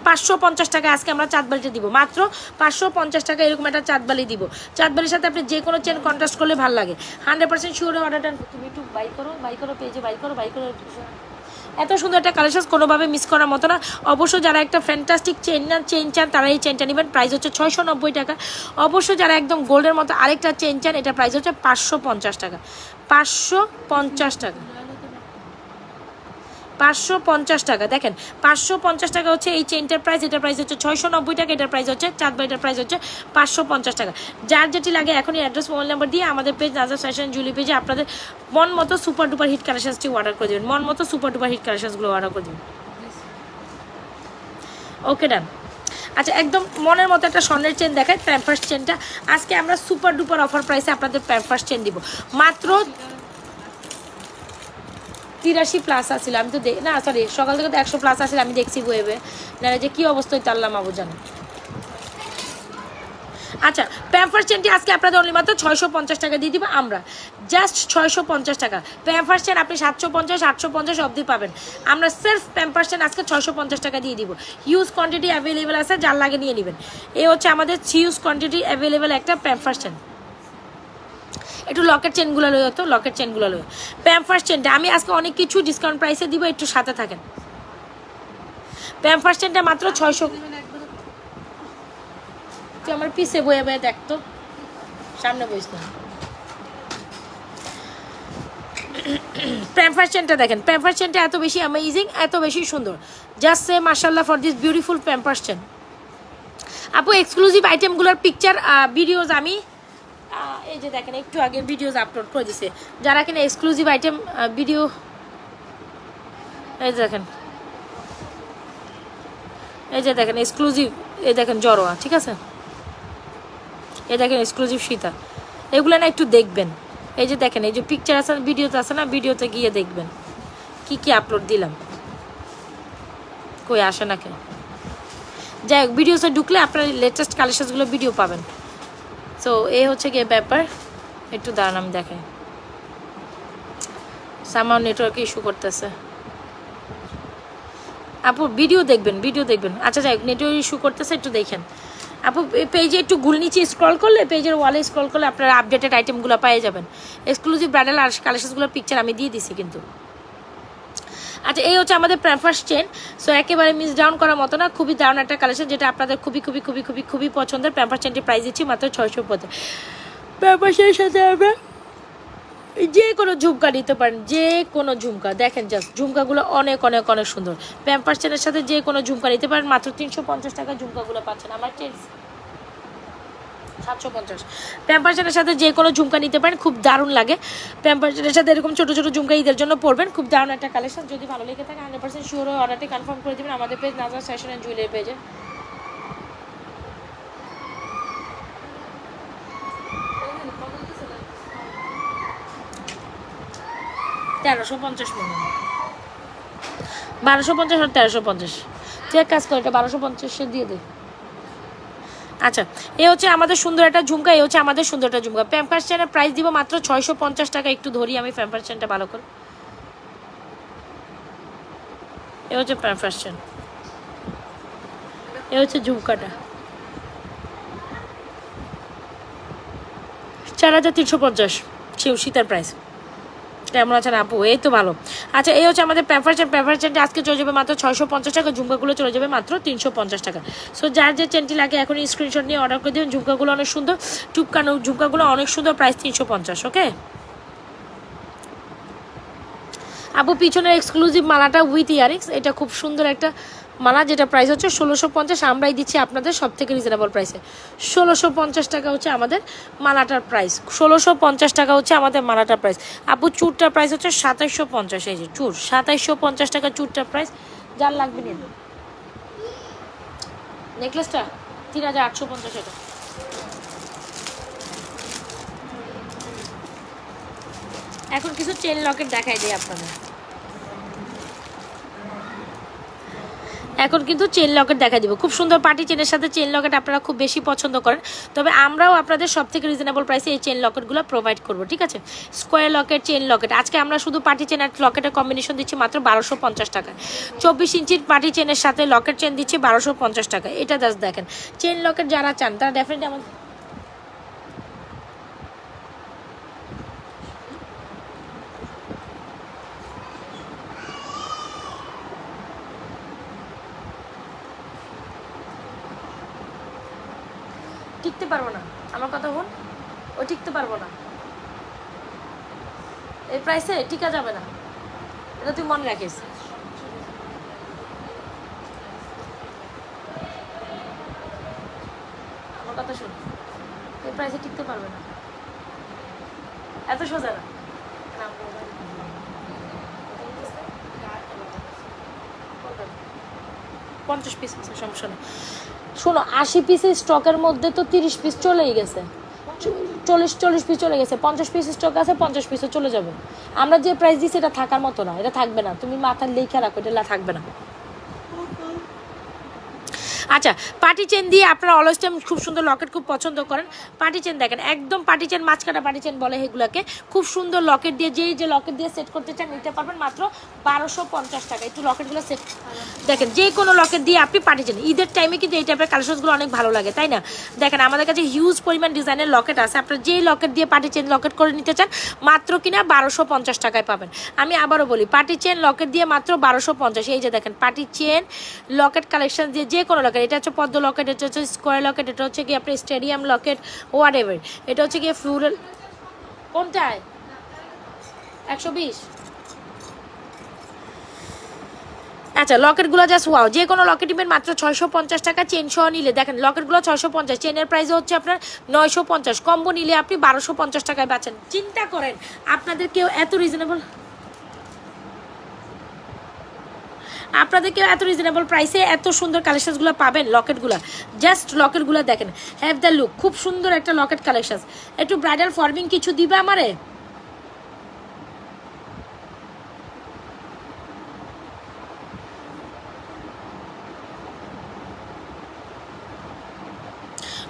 550 টাকা আজকে আমরা চাঁদবালিটা দিব, মাত্র 550 টাকা এরকম একটা চাঁদবালি দিব। চাঁদবালির সাথে আপনি যে কোনো চেন কন্ট্রাস্ট করলে ভালো লাগে, 100% শিওর অর্ডারটা। তুমি একটু বাই করো পেজে বাই করো। এত সুন্দর একটা কালেকশন, কোনোভাবে মিস করার মতো না। অবশ্যই যারা একটা ফ্যান্টাস্টিক চেন চান, তারা এই চেনটা নেবেন, প্রাইস হচ্ছে 690 টাকা। অবশ্যই যারা একদম গোল্ডের মতো আরেকটা চেন চান, এটা প্রাইস হচ্ছে 550 টাকা, 550 টাকা, 550 টাকা। দেখেন 550 টাকা হচ্ছে এই চেনটার প্রাইস, এটার প্রাইস হচ্ছে 690 টাকা, এটার প্রাইস হচ্ছে চাঁদবালিটার প্রাইস হচ্ছে 550 টাকা। যার যেটি লাগে এখনই অ্যাড্রেস, মোবাইল নাম্বার দিয়ে আমাদের পেজ নাজরাত ফ্যাশন জুয়েলারি পেজে আপনাদের মন মতো সুপার ডুপার হিট কালেকশনসটি অর্ডার করে দেবেন, মন মতো সুপার ডুপার হিট কালেকশনসগুলো অর্ডার করে দেবেন। ওকে ডান। আচ্ছা, একদম মনের মতো একটা স্বর্ণের চেন দেখায়, প্যাম্পার্স চেনটা আজকে আমরা সুপার ডুপার অফার প্রাইসে আপনাদের প্যাম্পার্স চেন দিব, মাত্র 83+ আসছিল, আমি তো না সরি সকাল থেকে তো 100+ আসছিল, আমি দেখছি ওয়েবে, না যে কী অবস্থা হইতে আল্লাহ মাবু জানে। আচ্ছা প্যাম্পার্স চেনটি আজকে আপনাদের অনলি মাত্র 650 টাকা দিয়ে দিব আমরা, জাস্ট 650 টাকা। প্যাম্পার্স চেন আপনি 750 850 অবধি পাবেন, আমরা সেলফ প্যাম্পার্স চেন আজকে 650 টাকা দিয়ে দিব। হিউজ কোয়ান্টিটি অ্যাভেলেবেল আছে, যার লাগে নিয়ে নেবেন। এই হচ্ছে আমাদের হিউজ কোয়ান্টিটি অ্যাভেলেবেল একটা প্যাম্পার্স চেন। একটু লকেট চেনগুলো লই হতো, লকেট চেনগুলো লই। প্যাম্পার্স চেনটা আমি আজকে অনেক কিছু ডিসকাউন্ট প্রাইসে দিব, একটু সাথে থাকেন। প্যাম্পার্স চেনটা মাত্র 600। তুই আমার পিছে বয়ে বয়ে দেখতো, সামনে বইস না। প্যাম্পার্স চেনটা দেখেন, প্যাম্পার্স চেনটা এত বেশি অ্যামেজিং, এত বেশি সুন্দর, জাস্ট সে মাশাআল্লাহ for this beautiful Pampers chain. আপু এক্সক্লুসিভ আইটেমগুলোর পিকচার ভিডিওস আমি এই যে দেখেন একটু আগে ভিডিওস আপলোড করে দিছে, যারা কিনা এক্সক্লুসিভ আইটেম ভিডিও, এই যে দেখেন, এই যে দেখেন এক্সক্লুসিভ, এই দেখেন জড়োয়া, ঠিক আছে, এই দেখেন এক্সক্লুসিভ সীতা, এগুলো না একটু দেখবেন। এই যে দেখেন এই যে পিকচার আছে, ভিডিওতে আছে না, ভিডিওতে গিয়ে দেখবেন কি কি আপলোড দিলাম, কই আসে না কেন। যাই হোক ভিডিওতে ঢুকলে আপনার লেটেস্ট কালেকশনসগুলো ভিডিও পাবেন। সো এই হচ্ছে গিয়ে ব্যাপার, একটু দাঁড়ান আমি দেখাই, সামাও নেটওয়ার্ক ইস্যু করতেছে। আপু ভিডিও দেখবেন, ভিডিও দেখবেন। আচ্ছা যাই হোক নেটওয়ার্ক ইস্যু করতেছে, একটু দেখেন। আপু পেজে একটু গুল নিচে স্ক্রল করলে, পেজের ওয়ালে স্ক্রল করলে আপনারা আপডেটেড আইটেমগুলো পেয়ে যাবেন। এক্সক্লুসিভ ব্রাইডাল আর কালেকশনসগুলোর পিকচার আমি দিয়ে দিছি কিন্তু। আচ্ছা এই হচ্ছে আমাদের প্যাম্পার্স চেন। সো একেবারে মিস ডাউন করার মতো না, খুবই দারুণ একটা কালেকশন, যেটা আপনাদের খুবই খুবই খুবই খুবই খুবই পছন্দের। প্যাম্পার্স চেনটি প্রাইস দিচ্ছি মাত্র 650। প্যাম্পার্সের সাথে আমরা যে কোনো ঝুমকা নিতে পারেন, যে কোনো ঝুমকা দেখেন, জাস্ট ঝুমকাগুলো অনেক অনেক অনেক সুন্দর। প্যাম্পার্স চেনের সাথে যে কোনো ঝুমকা নিতে পারেন, মাত্র 350 টাকা ঝুমকাগুলো পাচ্ছেন। আমার চেন 750। প্যাম্পার্স চেনের সাথে যে কোনো ঝুমকা নিতে পারেন, খুব দারুণ লাগে। প্যাম্পার্স চেনের সাথে এরকম ছোটো ছোটো ঝুমকা ঈদের জন্য পরবেন, খুব দারুণ একটা কালেকশন। যদি ভালো লেগে থাকে 100% শিওর অর্ডারটি কনফার্ম করে দেবেন আমাদের পেজ নাজরা ফ্যাশন অ্যান্ড জুয়েলারি পেজে। তেরোশো 1250 মনে হয়, 1250 আর 1350। তুই এক কাজ কর, এটা 1250 দিয়ে দে। আচ্ছা এই হচ্ছে আমাদের সুন্দর একটা ঝুমকা, এই হচ্ছে আমাদের সুন্দর একটা ঝুমকা। প্যাম্পার্স চেনের প্রাইস দিব মাত্র 650 টাকা। একটু ধরি আমি প্যাম্পার্স চেনটা ভালো করে। এই হচ্ছে প্যাম্পার্স চেন, এই হচ্ছে ঝুমকাটা, 4350 সীতার প্রাইস। কেমন আছেন আপু? এই তো ভালো। আচ্ছা এই হচ্ছে আমাদের প্যাম্পার্স চেন। প্যাম্পার্স চেনটা আজকে চলে যাবে মাত্র 650 টাকা, ঝুমকাগুলো চলে যাবে মাত্র 350 টাকা। সো যার যে চেনটি লাগে এখন স্ক্রিনশট নিয়ে অর্ডার করে দেবেন। ঝুমকাগুলো অনেক সুন্দর, টুপকানো ঝুমকাগুলো অনেক সুন্দর, প্রাইস 350। ওকে আপু পিছনের এক্সক্লুসিভ মালাটা উইথ ইয়ারিংস, এটা খুব সুন্দর একটা মালা, যেটা প্রাইস হচ্ছে 1650। আমরাই দিচ্ছি আপনাদের সব থেকে রিজনেবল প্রাইসে। 1650 টাকা হচ্ছে আমাদের মালাটার প্রাইস, 1650 টাকা হচ্ছে আমাদের মালাটার প্রাইস। আপু চুরটার প্রাইস হচ্ছে 2750। এই যে চুর 2750 টাকা চুরটার প্রাইস, যার লাগবে নিন। নেকলেসটা 3850 এটা। এখন কিছু চেন লকেট দেখাই দিই আপনাদের। এখন কিন্তু চেন লকেট দেখা দিব, খুব সুন্দর পার্টি চেনের সাথে চেন লকেট আপনারা খুব বেশি পছন্দ করেন, তবে আমরাও আপনাদের সব থেকে রিজনেবল প্রাইসে এই চেন লকেটগুলো প্রোভাইড করবো। ঠিক আছে, স্কোয়ার লকেট, চেন লকেট, আজকে আমরা শুধু পার্টি চেন আর লকেটের কম্বিনেশন দিচ্ছি মাত্র 1250 টাকা। 24 ইঞ্চির পার্টি চেনের সাথে লকেট চেন দিচ্ছি 1250 টাকা। এটা জাস্ট দেখেন, চেন লকেট যারা চান তারা ডেফিনেটলি আমাদের টিকতে পারবো না। আমার কথা হন, ও টিকতে পারবো না, এই প্রাইসে টিকা যাবে না, এটা তুই মনে রাখিস। আমার কথা শুন, এই প্রাইসে টিকতে পারবে না, এত সোজা না। 50 পিস আছে, সমস্যা নেই। শোনো 80 পিসের স্টকের মধ্যে তো 30 পিস চলেই গেছে, 40 পিস চলে গেছে, 50 পিস স্টক আছে, 50 পিসও চলে যাবে। আমরা যে প্রাইস দিচ্ছি এটা থাকার মতো না, এটা থাকবে না, তুমি মাথায় লেখা রাখো, এটা থাকবে না। আচ্ছা, পার্টি চেন দিয়ে আপনারা অলওয়েজ টাইম খুব সুন্দর লকেট খুব পছন্দ করেন। পার্টি চেন দেখেন, একদম পার্টি চেন, মাঝখাটা পার্টি চেন বলে এগুলোকে। খুব সুন্দর লকেট দিয়ে যে লকেট দিয়ে সেট করতে চান নিতে পারবেন মাত্র 1250 টাকা। একটু লকেটগুলো সেট দেখেন, যে কোনো লকেট দিয়ে আপনি পার্টি চেন। ঈদের টাইমে কিন্তু এই টাইপের কালেকশনসগুলো অনেক ভালো লাগে, তাই না? দেখেন আমাদের কাছে হিউজ পরিমাণ ডিজাইনের লকেট আছে, আপনারা যেই লকেট দিয়ে পার্টি চেন লকেট করে নিতে চান মাত্র কিনা 1250 টাকায় পাবেন। আমি আবারও বলি, পার্টি চেন লকেট দিয়ে মাত্র 1250। এই যে দেখেন পার্টি চেন লকেট কালেকশন দিয়ে যে কোনো লকেট, এটা হচ্ছে পদ্ম লকেট, এটা হচ্ছে স্কোয়ার লকেট, এটা হচ্ছে কি আপনার স্টেডিয়াম লকেট, হোয়াট এভার, এটা হচ্ছে কি ফ্লোরাল। কোনটায় 120? আচ্ছা, লকেটগুলো জাস্ট ওয়াও, যে কোনো লকেট নেবেন মাত্র 650 টাকা। চেন সহ নিলে দেখেন লকেটগুলো 650, চেনের প্রাইস হচ্ছে আপনার 950, কম্বো নিলে আপনি 1250 টাকায় বাঁচেন। চিন্তা করেন আপনাদের কেউ এত রিজনেবল, আপনাদেরকে এত রিজনেবল প্রাইসে এত সুন্দর কালেকশনসগুলো পাবেন। লকেটগুলো জাস্ট লকেটগুলো দেখেন, হ্যাভ দ্য লুক, খুব সুন্দর একটা লকেট কালেকশন। একটু ব্রাইডাল ফর্মিং কিছু দিবে আমারে?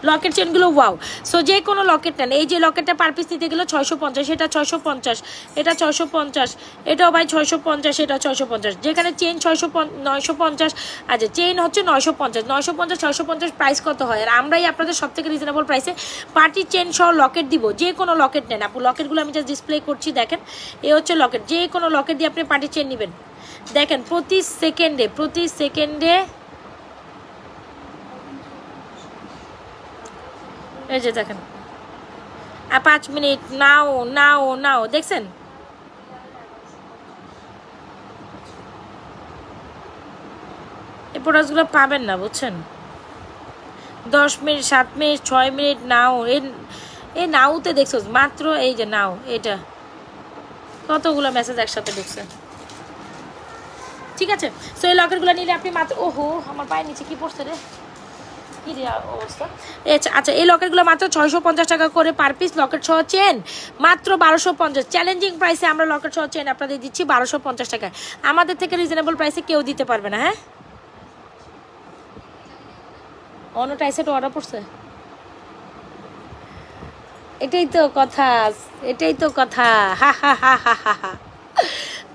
লকেট চেনগুলো ওয়াও। সো যে কোনো লকেট নেন, এই যে লকেটটা পার পিস নিতে গেলে 650, এটা 650, এটা 650, এটাও ভাই 650, এটা 650। যেখানে চেন 950, আচ্ছা চেন হচ্ছে 950, 950, 650 প্রাইস কত হয়? আর আমরাই আপনাদের সব থেকে রিজনেবল প্রাইসে পার্টি চেন সহ লকেট দিব। যে কোনো লকেট নেন আপু, লকেটগুলো আমি জাস্ট ডিসপ্লে করছি দেখেন, এ হচ্ছে লকেট। যে কোনো লকেট দিয়ে আপনি পার্টি চেন নেবেন। দেখেন প্রতি সেকেন্ডে এই যে দেখেন 5 মিনিট নাও দেখছেন? এই প্রোডাক্টগুলো পাবেন না বুঝছেন। 10 মিনিট, 7 মিনিট, 6 মিনিট নাও। এই নাওতে দেখছো মাত্র, এই যে নাও, এটা কতগুলো মেসেজ একসাথে ঢুকছে। ঠিক আছে, সো এই লকেটগুলো নিলে আপনি মাত্র, ওহো আমার পায়ের নিচে কি পড়ছে রে, কি রে অবস্থা। আচ্ছা, এই লকেটগুলো মাত্র 650 টাকা করে পার পিস, লকেট সহ চেন মাত্র 1250। চ্যালেঞ্জিং প্রাইসে আমরা লকেট সহ চেন আপনাদের দিচ্ছি 1250 টাকায়। আমাদের থেকে রিজনেবল প্রাইসে কেউ দিতে পারবে না। হ্যাঁ, অন্য টাইসেট অর্ডার পড়ছে, এটাই তো কথা। হা হা হা হা হা হা,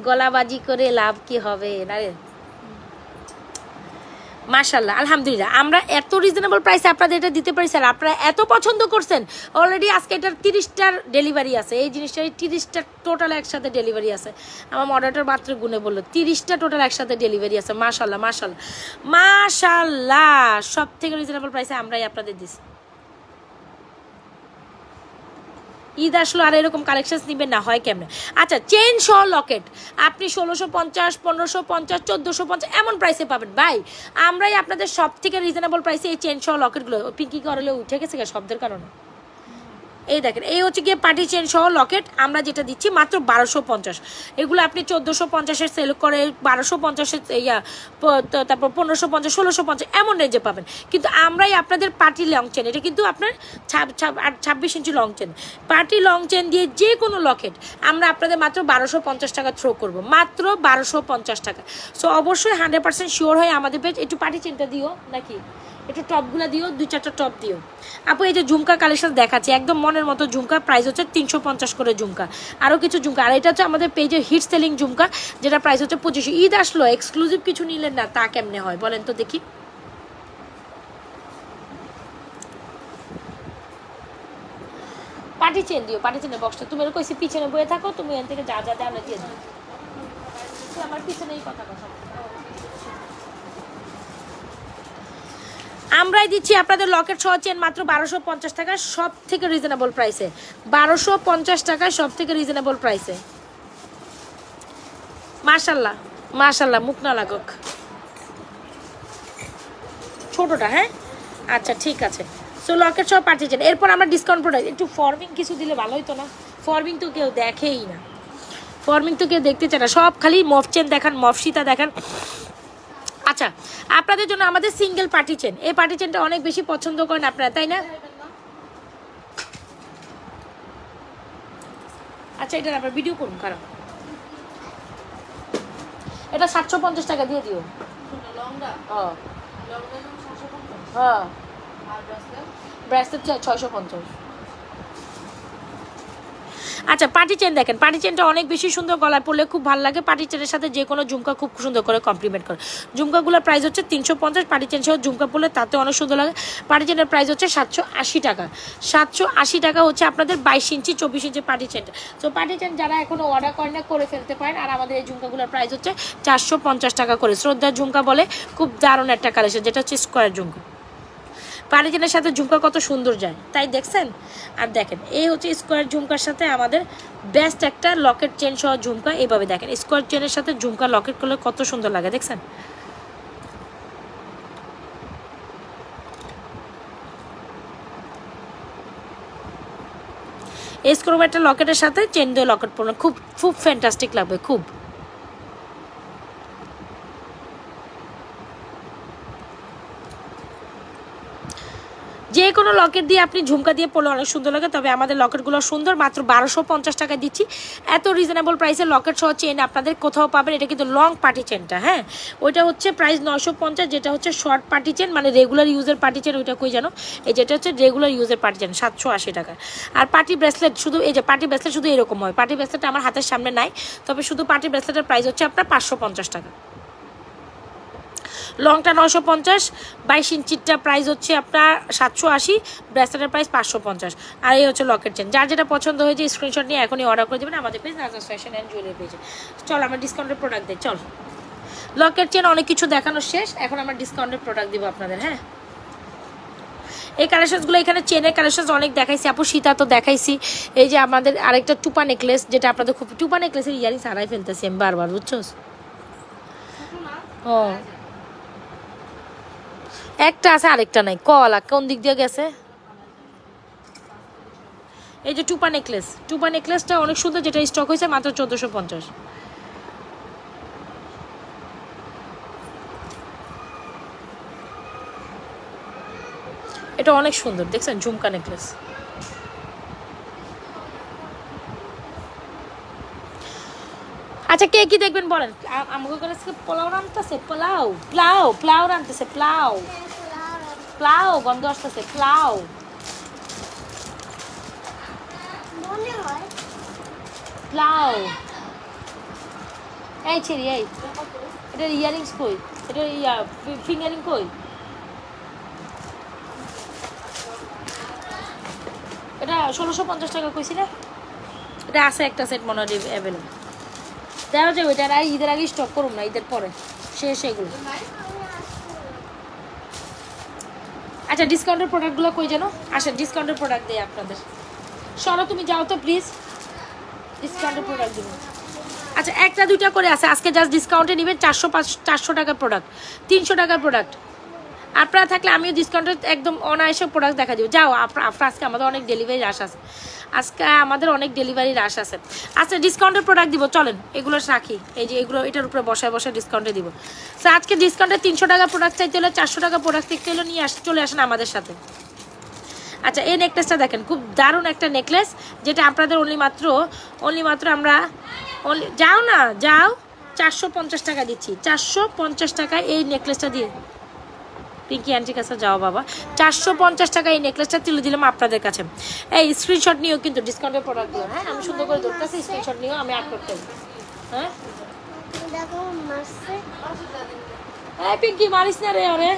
গলাবাজি করে লাভ কি হবে না রে। মাশাআল্লাহ, আলহামদুলিল্লাহ, আমরা এত রিজনেবল প্রাইসে আপনাদের এটা দিতে পারি। স্যার আপনারা এত পছন্দ করছেন, অলরেডি আজকে এটার 30টার ডেলিভারি আছে। এই জিনিসটার 30টা টোটাল একসাথে ডেলিভারি আছে। আমার মডারেটর মাত্র গুনে বললো 30টা টোটাল একসাথে ডেলিভারি আছে। মাশাআল্লাহ, সব থেকে রিজনেবল প্রাইসে আমরাই আপনাদের দিচ্ছি। ঈদ আসলো আর এরকম কালেকশন নেবেন না হয় কেমনে? আচ্ছা, চেন সহ লকেট আপনি 1650, 1550, 1450 এমন প্রাইসে পাবেন। ভাই আমরাই আপনাদের সব থেকে রিজনেবল প্রাইসে এই চেন সহ লকেটগুলো, পিঙ্কি করলে উঠে গেছে শব্দের কারণে। এই দেখেন, এই হচ্ছে গিয়ে পার্টি চেন সহ লকেট আমরা যেটা দিচ্ছি মাত্র 1250। এগুলো আপনি 1450-এর সেল করে 1250-এর তারপর 1550, 1650 এমন রেঞ্জে পাবেন। কিন্তু আমরাই আপনাদের পার্টি লং চেন, এটা কিন্তু আপনার 26 inch long chain, party long chain দিয়ে যে কোনো লকেট আমরা আপনাদের মাত্র 1250 টাকা থ্রো করবো, মাত্র 1250 টাকা। সো অবশ্যই 100% শিওর হয়ে আমাদের পেজ একটু পার্টি চেনটা দিও, নাকি একটু টপগুলো দিও, 2-4টা টপ দিও আপু। এই যে ঝুমকা কালেকশন দেখাচ্ছি, একদম মনের মতো ঝুমকা, প্রাইস হচ্ছে 350 করে ঝুমকা, আরও কিছু ঝুমকা। আর এটা হচ্ছে আমাদের পেজের হিট সেলিং ঝুমকা, যেটা প্রাইস হচ্ছে 2500। ঈদ আসলো, এক্সক্লুসিভ কিছু নিলেন না, তা কেমনে হয় বলেন তো দেখি। পার্টি চেন দিও, পার্টি চেনের বক্সটা তুমি এরকম পিছনে বয়ে থাকো, তুমি এখান থেকে যা দেয় আমরা দিয়ে দিই। আমার পিছনেই কথা আমরাই দিচ্ছি আপনাদের লকেট সহ চেন মাত্র 1250 টাকা, সব থেকে রিজনেবল প্রাইসে। 1250 টাকায় সব থেকে রিজনেবল প্রাইসে। মাশাআল্লাহ, মুখ না লাগুক ছোটটা। হ্যাঁ আচ্ছা ঠিক আছে, সো লকেট সহ পার্টি চেন। এরপর আমরা ডিসকাউন্ট প্রোডাক্ট, একটু ফর্মিং কিছু দিলে ভালো হইতো না? ফর্মিং তো কেউ দেখেই না, ফর্মিং তো কেউ দেখতে চায় না, সব খালি মফ চেন দেখান, মফসিতা দেখান। আচ্ছা, আপনাদের জন্য আমাদের সিঙ্গেল পার্টি চেন, এই পার্টি চেনটা অনেক বেশি পছন্দ করেন আপনারা, তাই না? আচ্ছা এটা আবার ভিডিও করুন খারাপ, এটা 750 টাকা দিয়ে দিও। হ্যাঁ ব্রেসলেট 650। আচ্ছা পার্টি চেন দেখেন, পার্টি চেনটা অনেক বেশি সুন্দর, গলায় পরলে খুব ভালো লাগে। পার্টি চেনের সাথে যে কোনো ঝুমকা খুব সুন্দর করে কমপ্লিমেন্ট করে। ঝুমকাগুলোর প্রাইস হচ্ছে 350, পার্টি চেন সহ ঝুমকা পরলে তাতে অনেক সুন্দর লাগে। পার্টি চেনের প্রাইস হচ্ছে 780 টাকা। 780 টাকা হচ্ছে আপনাদের 22 ইঞ্চি 24 ইঞ্চি পার্টি চেনটা। তো পার্টি চেন যারা এখনও অর্ডার করেন না করে ফেলতে পারেন। আর আমাদের এই ঝুমকাগুলোর প্রাইস হচ্ছে 450 টাকা করে। শ্রদ্ধার ঝুমকা বলে, খুব দারুণ একটা কালেকশন, যেটা হচ্ছে স্কোয়ার ঝুমকা। পার্টি চেনের সাথে ঝুমকা কত সুন্দর যায়, তাই দেখছেন। আর দেখেন এই হচ্ছে স্কোয়ার ঝুমকার সাথে আমাদের বেস্ট একটা লকেট চেন সহ ঝুমকা। এইভাবে দেখেন স্কোয়ার চেনের সাথে ঝুমকা লকেট করলে কত সুন্দর লাগে, দেখছেন। এস করবো একটা লকেটের সাথে চেন দিয়ে লকেট পরলে খুব খুব ফ্যান্টাস্টিক লাগবে, খুব। যে কোনো লকেট দিয়ে আপনি ঝুমকা দিয়ে পরলে অনেক সুন্দর লাগে। তবে আমাদের লকেটগুলো সুন্দর, মাত্র 1250 টাকা দিচ্ছি। এত রিজনেবল প্রাইসে লকেট সহ চেন আপনাদের কোথাও পাবেন। এটা কিন্তু লং পার্টি চেনটা, হ্যাঁ ওইটা হচ্ছে প্রাইস 950, যেটা হচ্ছে শর্ট পার্টি চেন মানে রেগুলার ইউজের পার্টি চেন, ওইটা কই জানো, এই যেটা হচ্ছে রেগুলার ইউজের পার্টি চেন 780 টাকা। আর পার্টি ব্রেসলেট শুধু এই যে পার্টি ব্রেসলেট শুধু এরকম হয়। পার্টি ব্রেসলেটটা আমার হাতের সামনে নাই, তবে শুধু পার্টি ব্রেসলেটের প্রাইস হচ্ছে আপনার 550 টাকা। লংটা 950, 22 ইঞ্চিরটা প্রাইস হচ্ছে আপনার 780, ব্রেসলেটের প্রাইস 550। আর এই হচ্ছে লকেট চেন। যার যেটা পছন্দ হয়েছে স্ক্রিনশট নিয়ে এখনই অর্ডার করে দেবেন আমাদের পেজ নাজরাস ফ্যাশন অ্যান্ড জুয়েলারি পেজে। চল আমরা ডিসকাউন্টের প্রোডাক্ট দিই। চল লকেট চেন অনেক কিছু দেখানো শেষ, এখন আমরা ডিসকাউন্টের প্রোডাক্ট দিব আপনাদের। হ্যাঁ এই কালেকশনসগুলো, এখানে চেনের কালেকশন অনেক দেখাইছি আপু, সীতা তো দেখাইছি। এই যে আমাদের আরেকটা টুপা নেকলেস, যেটা আপনাদের খুব, টুপা নেকলেসের ইয়ারিংস হারাই ফেলতেছি আমি বারবার, বুঝছো। ও একটা আছে আরেকটা নাই, কলা কোন দিক দিয়ে গেছে। এই যে টুপা নেকলেস, টুপা নেকলেসটা অনেক সুন্দর, যেটা স্টক হয়েছে মাত্র 1450। এটা অনেক সুন্দর, দেখছেন ঝুমকা নেকলেস। আচ্ছা কে কি দেখবেন বলেন। আমাকে কাছে পোলাও রান্নতেছে, পোলাও প্লাও প্লাও রান্নতেছে, প্লাও প্লাও গন্ধ আসতেছে, প্লাও প্লাও। এই ছেড়ি এই, এটার ইয়ারিংস কই, এটার ফিঙ্গারিং কই। এটা 1650 টাকা কইছি না। এটা আছে একটা সেট মনে হয় অ্যাভেলেবল, দেওয়া যাবে। এটা আর ঈদের আগে স্টক করুন না, ঈদের পরে শেষ এগুলো। আচ্ছা ডিসকাউন্টের প্রোডাক্টগুলো কই যেন, আসেন ডিসকাউন্টের প্রোডাক্ট দেয় আপনাদের। সরো তুমি যাও তো প্লিজ, ডিসকাউন্টের প্রোডাক্ট দিব। আচ্ছা একটা দুইটা করে আছে আজকে, জাস্ট ডিসকাউন্টে নেবেন 400 টাকার প্রোডাক্ট, 300 টাকার প্রোডাক্ট। আপনারা থাকলে আমিও ডিসকাউন্টে একদম অনায়াসে প্রোডাক্ট দেখা দিব। যাও আপনার আজকে আমাদের অনেক ডেলিভারি রাশ আছে, আজকে আমাদের অনেক ডেলিভারি রাশ আছে। আচ্ছা ডিসকাউন্টের প্রোডাক্ট দিব, চলেন এগুলো রাখি। এই যে এগুলো এটার উপরে বসায় বসায় ডিসকাউন্টে দিব। তো আজকে ডিসকাউন্টে 300 টাকা প্রোডাক্ট চাইতে হলে, 400 টাকা প্রোডাক্ট দেখতে হলে নিয়ে চলে আসেন আমাদের সাথে। আচ্ছা এই নেকলেসটা দেখেন, খুব দারুণ একটা নেকলেস, যেটা আপনাদের অনলি মাত্র আমরা যাও না যাও 450 টাকা দিচ্ছি। 450 টাকায় এই নেকলেসটা দিয়ে পিঙ্কি আন্টির কাছে যাও বাবা, 450 টাকা এই নেকলেসটা তুলে দিলাম আপনাদের কাছে। এই স্ক্রিনশট নিয়েও কিন্তু ডিসকাউন্টের প্রোডাক্টগুলো, হ্যাঁ আমি সুন্দর করে ধরতেছি, স্ক্রিনশট নিয়েও আমি অ্যাড করতে। হ্যাঁ পিঙ্কি মারিস না রে ওরে।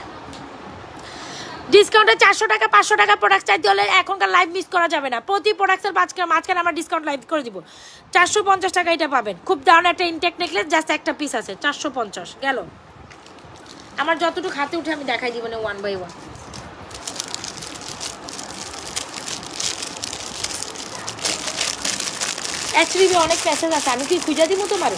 ডিসকাউন্টে 400 টাকা 500 টাকা প্রোডাক্ট চাইতে হলে এখনকার লাইভ মিস করা যাবে না। প্রতি প্রোডাক্টের মাঝখানে আমরা ডিসকাউন্ট লাইভ করে দিব। 450 টাকা এটা পাবেন। খুব দারুণ একটা ইনটেক নেকলেস, জাস্ট একটা পিস আছে, 450 গেল। আমার যতটুকু হাতে উঠে আমি দেখাই দিব না, 1 বাই 1। অ্যাকচুয়ালি অনেক মেসেজ আছে, আমি কি খুঁজে দিব তোমার।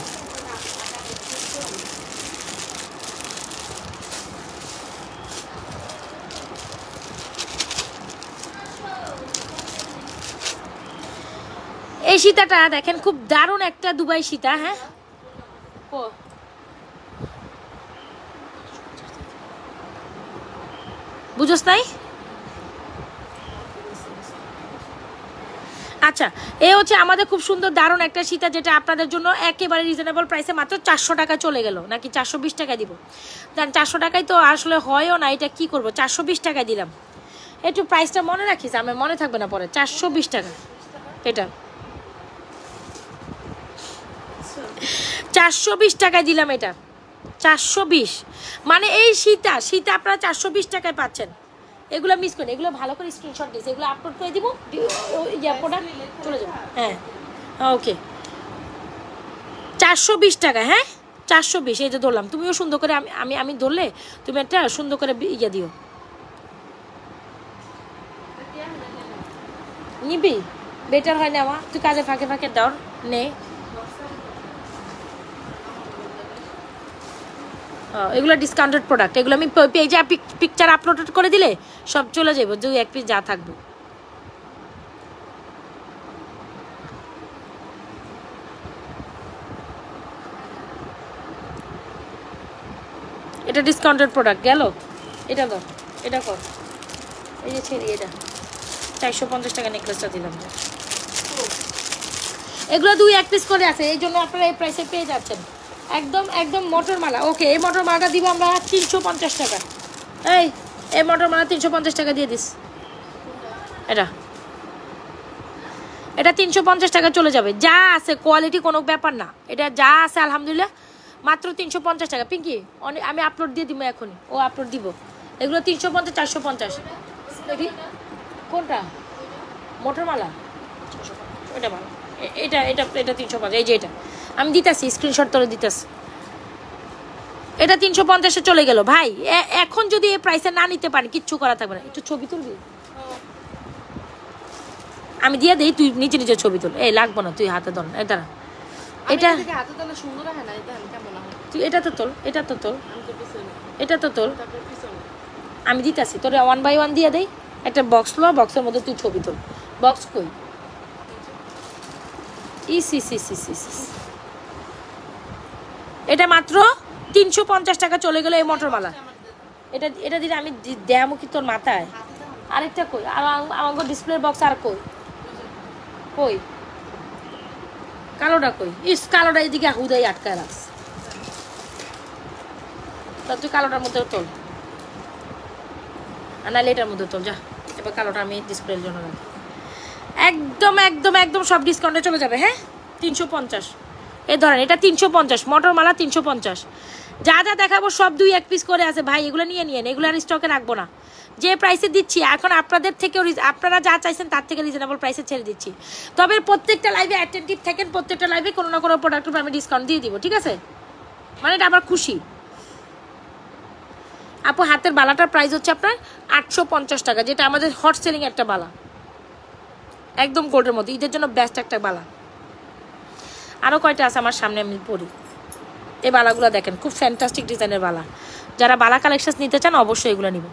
এই সীতাটা দেখেন, খুব দারুণ একটা দুবাই সীতা। হ্যাঁ বুঝোস নাই। আচ্ছা, এই হচ্ছে আমাদের খুব সুন্দর দারুণ একটা সীতা, যেটা আপনাদের জন্য একেবারে রিজনেবল প্রাইসে মাত্র 400 টাকা চলে গেল, নাকি 420 টাকা দিব। দেন 400 টাকায় তো আসলে হয়ও না, এটা কি করব, 420 টাকায় দিলাম। একটু প্রাইসটা মনে রাখিস, আমার মনে থাকবে না পরে। 420 টাকা এটা, 420 টাকায় দিলাম এটা, 420। মানে এই সীতা আপনারা 420 টাকায় পাচ্ছেন। এগুলো মিস করেন, এগুলো ভালো করে স্ক্রিনশট দিয়েছে, এগুলো আপলোড করে দিব, প্রোডাক্ট চলে যাবে। হ্যাঁ ওকে, 420 টাকা। হ্যাঁ 420, এই যে ধরলাম, তুমিও সুন্দর করে, আমি ধরলে তুমি একটা সুন্দর করে দিও। নিবি বেটার হয় না, তুই কাজে ফাঁকে ফাঁকে দাও নে। এগুলো ডিসকাউন্টেড প্রোডাক্ট, এগুলো আমি পেজে পিকচার আপলোড করে দিলে সব চলে যাবো, 2-1 পিস যা থাকবে। এটা ডিসকাউন্টেড প্রোডাক্ট গেল, এটা দাও, এটা কর, এই যে ছেড়ে এটা 450 টাকা নেকলেসটা দিলাম। এগুলো 2-1 পিস করে আছে, এই জন্য আপনারা এই প্রাইসে পেয়ে যাচ্ছেন। একদম মোটর মালা। ওকে, এই মোটর মালাটা দিব আমরা 350 টাকা। এই মোটর মালা 350 টাকা দিয়ে দিস। এটা 350 টাকা চলে যাবে, যা আছে কোয়ালিটি কোনো ব্যাপার না, এটা যা আছে আলহামদুলিল্লাহ মাত্র 350 টাকা। পিঙ্কি আমি আপলোড দিয়ে দিব এখনই, ও আপলোড দিব। এগুলো 350, 450। কোনটা মোটর মালা? ওইটা মালা, এটা 350। এই যে এটা আমি দিতেছি, স্ক্রিনশট তোলে দিতেছি। এটা 350-এ চলে গেল ভাই। এখন যদি এই প্রাইসে না নিতে পারি কিচ্ছু করা থাকবে না। একটু ছবি তুলবি, আমি দিয়ে দিই, তুই নিচে ছবি তুল। এই লাগবো না, তুই হাতে ধর। এটা তুই এটা তো তোল, এটা তো তোল। আমি দিতেছি তোর 1 বাই 1 দিয়ে দেই। একটা বক্স লো, বক্সের মধ্যে তুই ছবি তোল। বক্স কই? এটা মাত্র 350 টাকা চলে গেল এই মোটরমালা। এটা দিলে আমি দেয়ামো কি তোর মাথায়? আরেকটা কই? আর আমার ডিসপ্লে বক্স আর কই কালোটা কই? কালোটা এদিকে হুদাই আটকায় রাখ। তুই কালোটার মধ্যে তোল, নাহলে এটার মধ্যে তোল। যা, এবার কালোটা আমি ডিসপ্লের জন্য রাখি। একদম সব ডিসকাউন্টে চলে যাবে। হ্যাঁ 350। এই ধরেন এটা 350, মোটরমালা 350। যা দেখাবো সব 2-1 পিস করে আছে ভাই, এগুলো নিয়ে নিয়েন, এগুলো আর স্টকে রাখবো না। যে প্রাইসে দিচ্ছি এখন আপনাদের থেকেও, আপনারা যা চাইছেন তার থেকে রিজনেবল প্রাইসে ছেড়ে দিচ্ছি। তবে প্রত্যেকটা লাইভে অ্যাটেন্টিভ থাকেন, প্রত্যেকটা লাইভে কোনো না কোনো প্রোডাক্টের উপর আমি ডিসকাউন্ট দিয়ে দিব, ঠিক আছে? মানে এটা আমার খুশি। আপু হাতের বালাটার প্রাইস হচ্ছে আপনার 850 টাকা, যেটা আমাদের হট সেলিং একটা বালা, একদম গোল্ডের মধ্যে, ঈদের জন্য বেস্ট একটা বালা। আরও কয়টা আছে আমার সামনে, আমি পড়ি। এই বালাগুলো দেখেন, খুব ফ্যান্টাস্টিক ডিজাইনের বালা। যারা বালা কালেকশন নিতে চান অবশ্যই এগুলো নিব।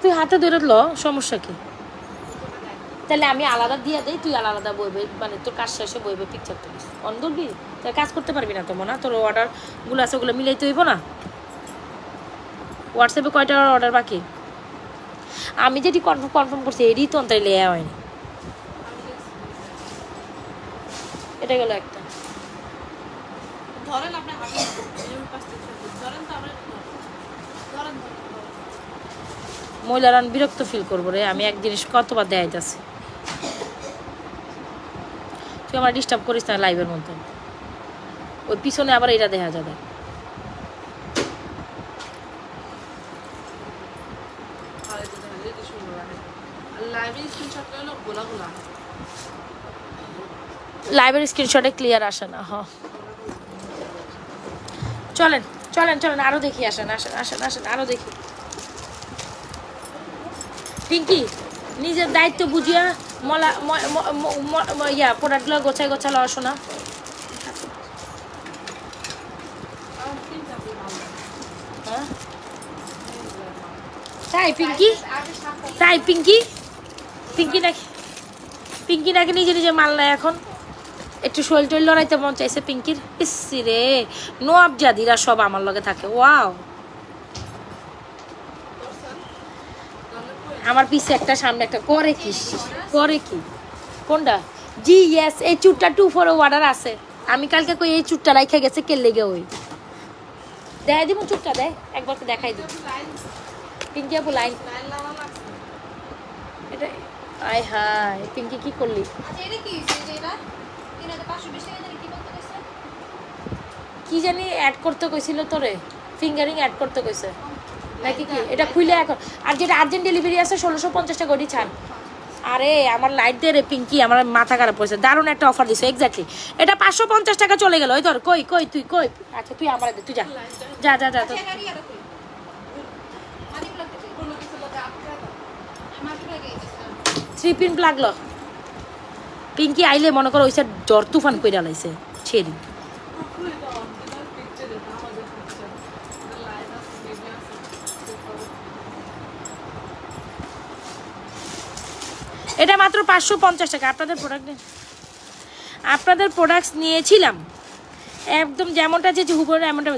তুই হাতে ধরে লো, সমস্যা কি? তাহলে আমি আলাদা দিয়ে দিই, তুই আলাদা বইবে, মানে তোর কাজ শেষে বইবে পিকচার তুলিস। অন ধরবি, তাই কাজ করতে পারবি না তো মনে? তোর অর্ডারগুলো আছে, ওগুলো মিলাইতে হইব না। হোয়াটসঅ্যাপে কয়টা অর্ডার বাকি? আমি যেটি কনফার্ম করছি এরই তো অন্তরে লেয়া হয়নি। এটা গেল একটা। মহিলারা বিরক্ত ফিল করবো রে, আমি এক জিনিস কতবার দেখাইতেছি। তুই আমার ডিস্টার্ব করিস না লাইভের মধ্যে। ওই পিছনে আবার এটা দেখা যাবে। লাইভের স্ক্রিনশটে ক্লিয়ার আসে না। হ্যাঁ চলেন আরো দেখি। আসেন আরো দেখি। পিঙ্কি নিজের দায়িত্ব বুঝিয়া প্রোডাক্টগুলো গোছালো আসো না। তাই পিঙ্কি নাকি নিজে মাল নেয় এখন। একটু শরীর টরীর লড়াইতে মন চাইছে পিঙ্কির। ইসি রে, নোয়াবজাদিরা সব আমার লগে থাকে। ওয়াও, আমার পিছে একটা সামনে একটা করে কি কোনটা জি ইয়েস এই চুটটা 2 অর্ডার আছে আমি কালকে কই এই চুটটা রাইখা গেছে কে লেগে ওই দেখাই দিব চুটটা দেয় একবার দেখাই দিব পিঙ্কি আপু লাইন এটা আয় হায় পিঙ্কি কি করলি কি জানি অ্যাড করতে কইছিল তোরে ফিঙ্গারিং অ্যাড করতে কইছে নাকি কি এটা খুলে এখন আর যেটা আর্জেন্ট ডেলিভারি আছে 1650 টাকা গড়ি ছাড় আরে আমার লাইট দে রে পিঙ্কি আমার মাথা খারাপ হয়েছে দারুণ একটা অফার দিছে এক্স্যাক্টলি এটা 550 টাকা চলে গেল ওই ধর কই তুই কই আচ্ছা তুই আমার দে তুই যা যা যা যা থ্রি পিন লাগলো পিঙ্কি আইলে মনে করো ওই সাইড জ্বর তুফান কইরা লাইছে ছেড়ি এটা মাত্র 550 টাকা আপনাদের প্রোডাক্টস নিয়েছিলাম একদম যেমনটা যে হুবহু এমনটা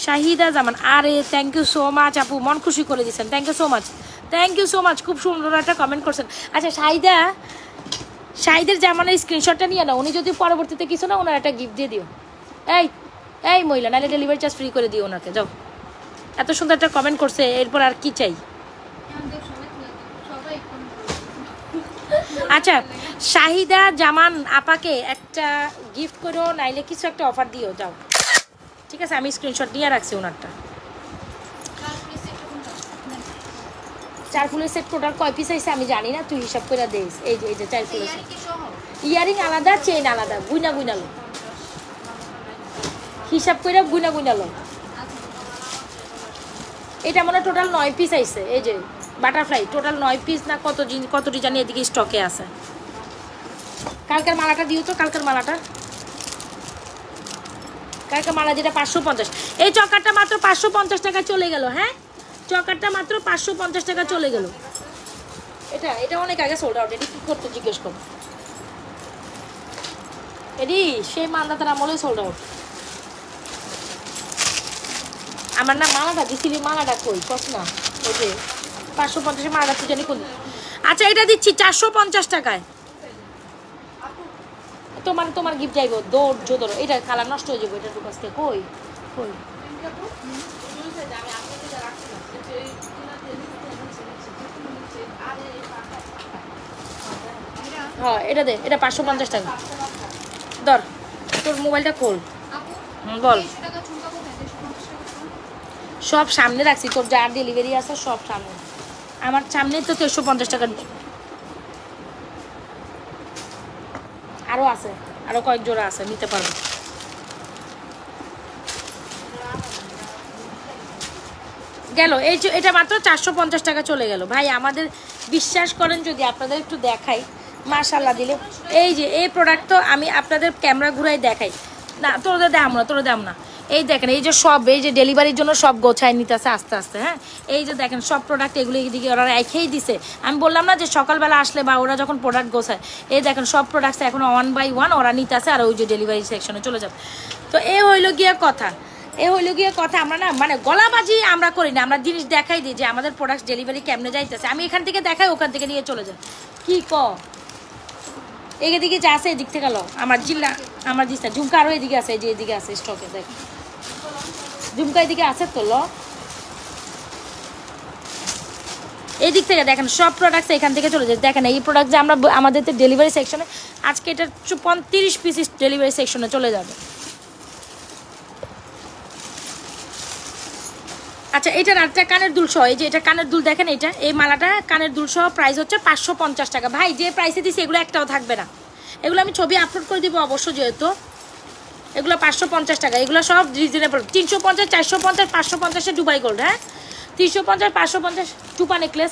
শাহিদা জামান আরে থ্যাংক ইউ সো মাচ আপু মন খুশি করে দিয়েছেন থ্যাংক ইউ সো মাচ খুব সুন্দর একটা কমেন্ট করছেন আচ্ছা শাহিদের জামানের স্ক্রিনশটটা নিয়ে না উনি যদি পরবর্তীতে কিছু না ওনার একটা গিফট দিয়ে দিও এই মহিলা নাহলে ডেলিভারি চার্জ ফ্রি করে দিও ওনাকে যাও এত সুন্দর একটা কমেন্ট করছে এরপর আর কি চাই আচ্ছা শাহিদা জামান আপাকে একটা গিফট করো নাইলে কিছু একটা অফার দিও যাও ঠিক আছে আমি স্ক্রিনশট নিয়ে রাখছি ওনারটা 4 ফুলের সেট টোটাল কয় পিস আইছে আমি জানি না তুই হিসাব করে দিস এই যে 4 ফুলের সেট ইয়ারিং আলাদা চেইন আলাদা গুইনা লো হিসাব করে গুইনা লো এটা মনে টোটাল 9 পিস আইছে এই যে বাটারফ্লাই টোটাল 9 পিস না কতটি জানি এদিকে স্টকে আছে কালকের মালাটা দিও তো কালকের মালা যেটা 550 এই চকারটা মাত্র 550 টাকা চলে গেল হ্যাঁ চকারটা মাত্র 550 টাকা চলে গেল এটা অনেক আগে সোল্ড আউট এটি কি করতে জিজ্ঞেস করো এডি সেই মান্দাতার আমলে সোল্ড আউট আমার না মালাটা দিছিলি মালাটা কই কস না ওই যে 550 মালাটা তুই জানি কোন আচ্ছা এটা দিচ্ছি 450 টাকায় তোমার গিফট যাইবো দৌড় এটা কালার নষ্ট হয়ে যাবো এটা তোর কাছ থেকে কই হ্যাঁ এটা দে এটা 550 টাকা ধর তোর মোবাইলটা খোল বল সব সামনে রাখছি তোর যা ডেলিভারি আছে সব সামনে আমার সামনে তো 350 টাকা আরো আছে আরো কয়েক জোড়া আছে নিতে পারবো গেল এটা মাত্র 450 টাকা চলে গেল ভাই আমাদের বিশ্বাস করেন যদি আপনাদের একটু দেখাই মাশাআল্লাহ দিলে এই যে এই প্রোডাক্ট তো আমি আপনাদের ক্যামেরা ঘুরাই দেখাই না তোদের দাম না এই দেখেন এই যে সব এই যে ডেলিভারির জন্য সব গোছায় নিতেছে আস্তে আস্তে হ্যাঁ এই যে দেখেন সব প্রোডাক্ট এগুলো এদিকে ওরা রেখেই দিছে আমি বললাম না যে সকালবেলা আসলে বা ওরা যখন প্রোডাক্ট গোছায় এই দেখেন সব প্রোডাক্টস এখন 1 বাই 1 ওরা নিতেছে আর ওই যে ডেলিভারি সেকশনে চলে যাবে তো এ হইলো গিয়ে কথা আমরা না মানে গলাবাজি আমরা করি না আমরা জিনিস দেখাই দিই যে আমাদের প্রোডাক্ট ডেলিভারি কেমনে যাইতেছে আমি এখান থেকে দেখাই ওখান থেকে নিয়ে চলে যাই কি এদিকে যা আছে এদিক থেকে লো আমার জিনিসটা ঝুমকা আরও এদিকে আছে যে এদিকে আছে স্টকে দেখ ঝুমকা এদিকে আছে তো লো এই দিক থেকে দেখেন সব প্রোডাক্টস এখান থেকে চলে যায় দেখেন এই প্রোডাক্ট যে আমরা আমাদের ডেলিভারি সেকশনে আজকে এটা 35 পিস ডেলিভারি সেকশনে চলে যাবে আচ্ছা এটার আরেকটা কানের দুল সহ এই যে এটা কানের দুল দেখেন এটা এই মালাটা কানের দুল সহ প্রাইস হচ্ছে 550 টাকা ভাই যে প্রাইসে দিছি এগুলো একটাও থাকবে না এগুলো আমি ছবি আপলোড করে দিব অবশ্য যেহেতু এগুলো 550 টাকা এগুলো সব রিজনেবল 350 450 550 এ দুবাই গোল্ড হ্যাঁ 350 550 টুপা নেকলেস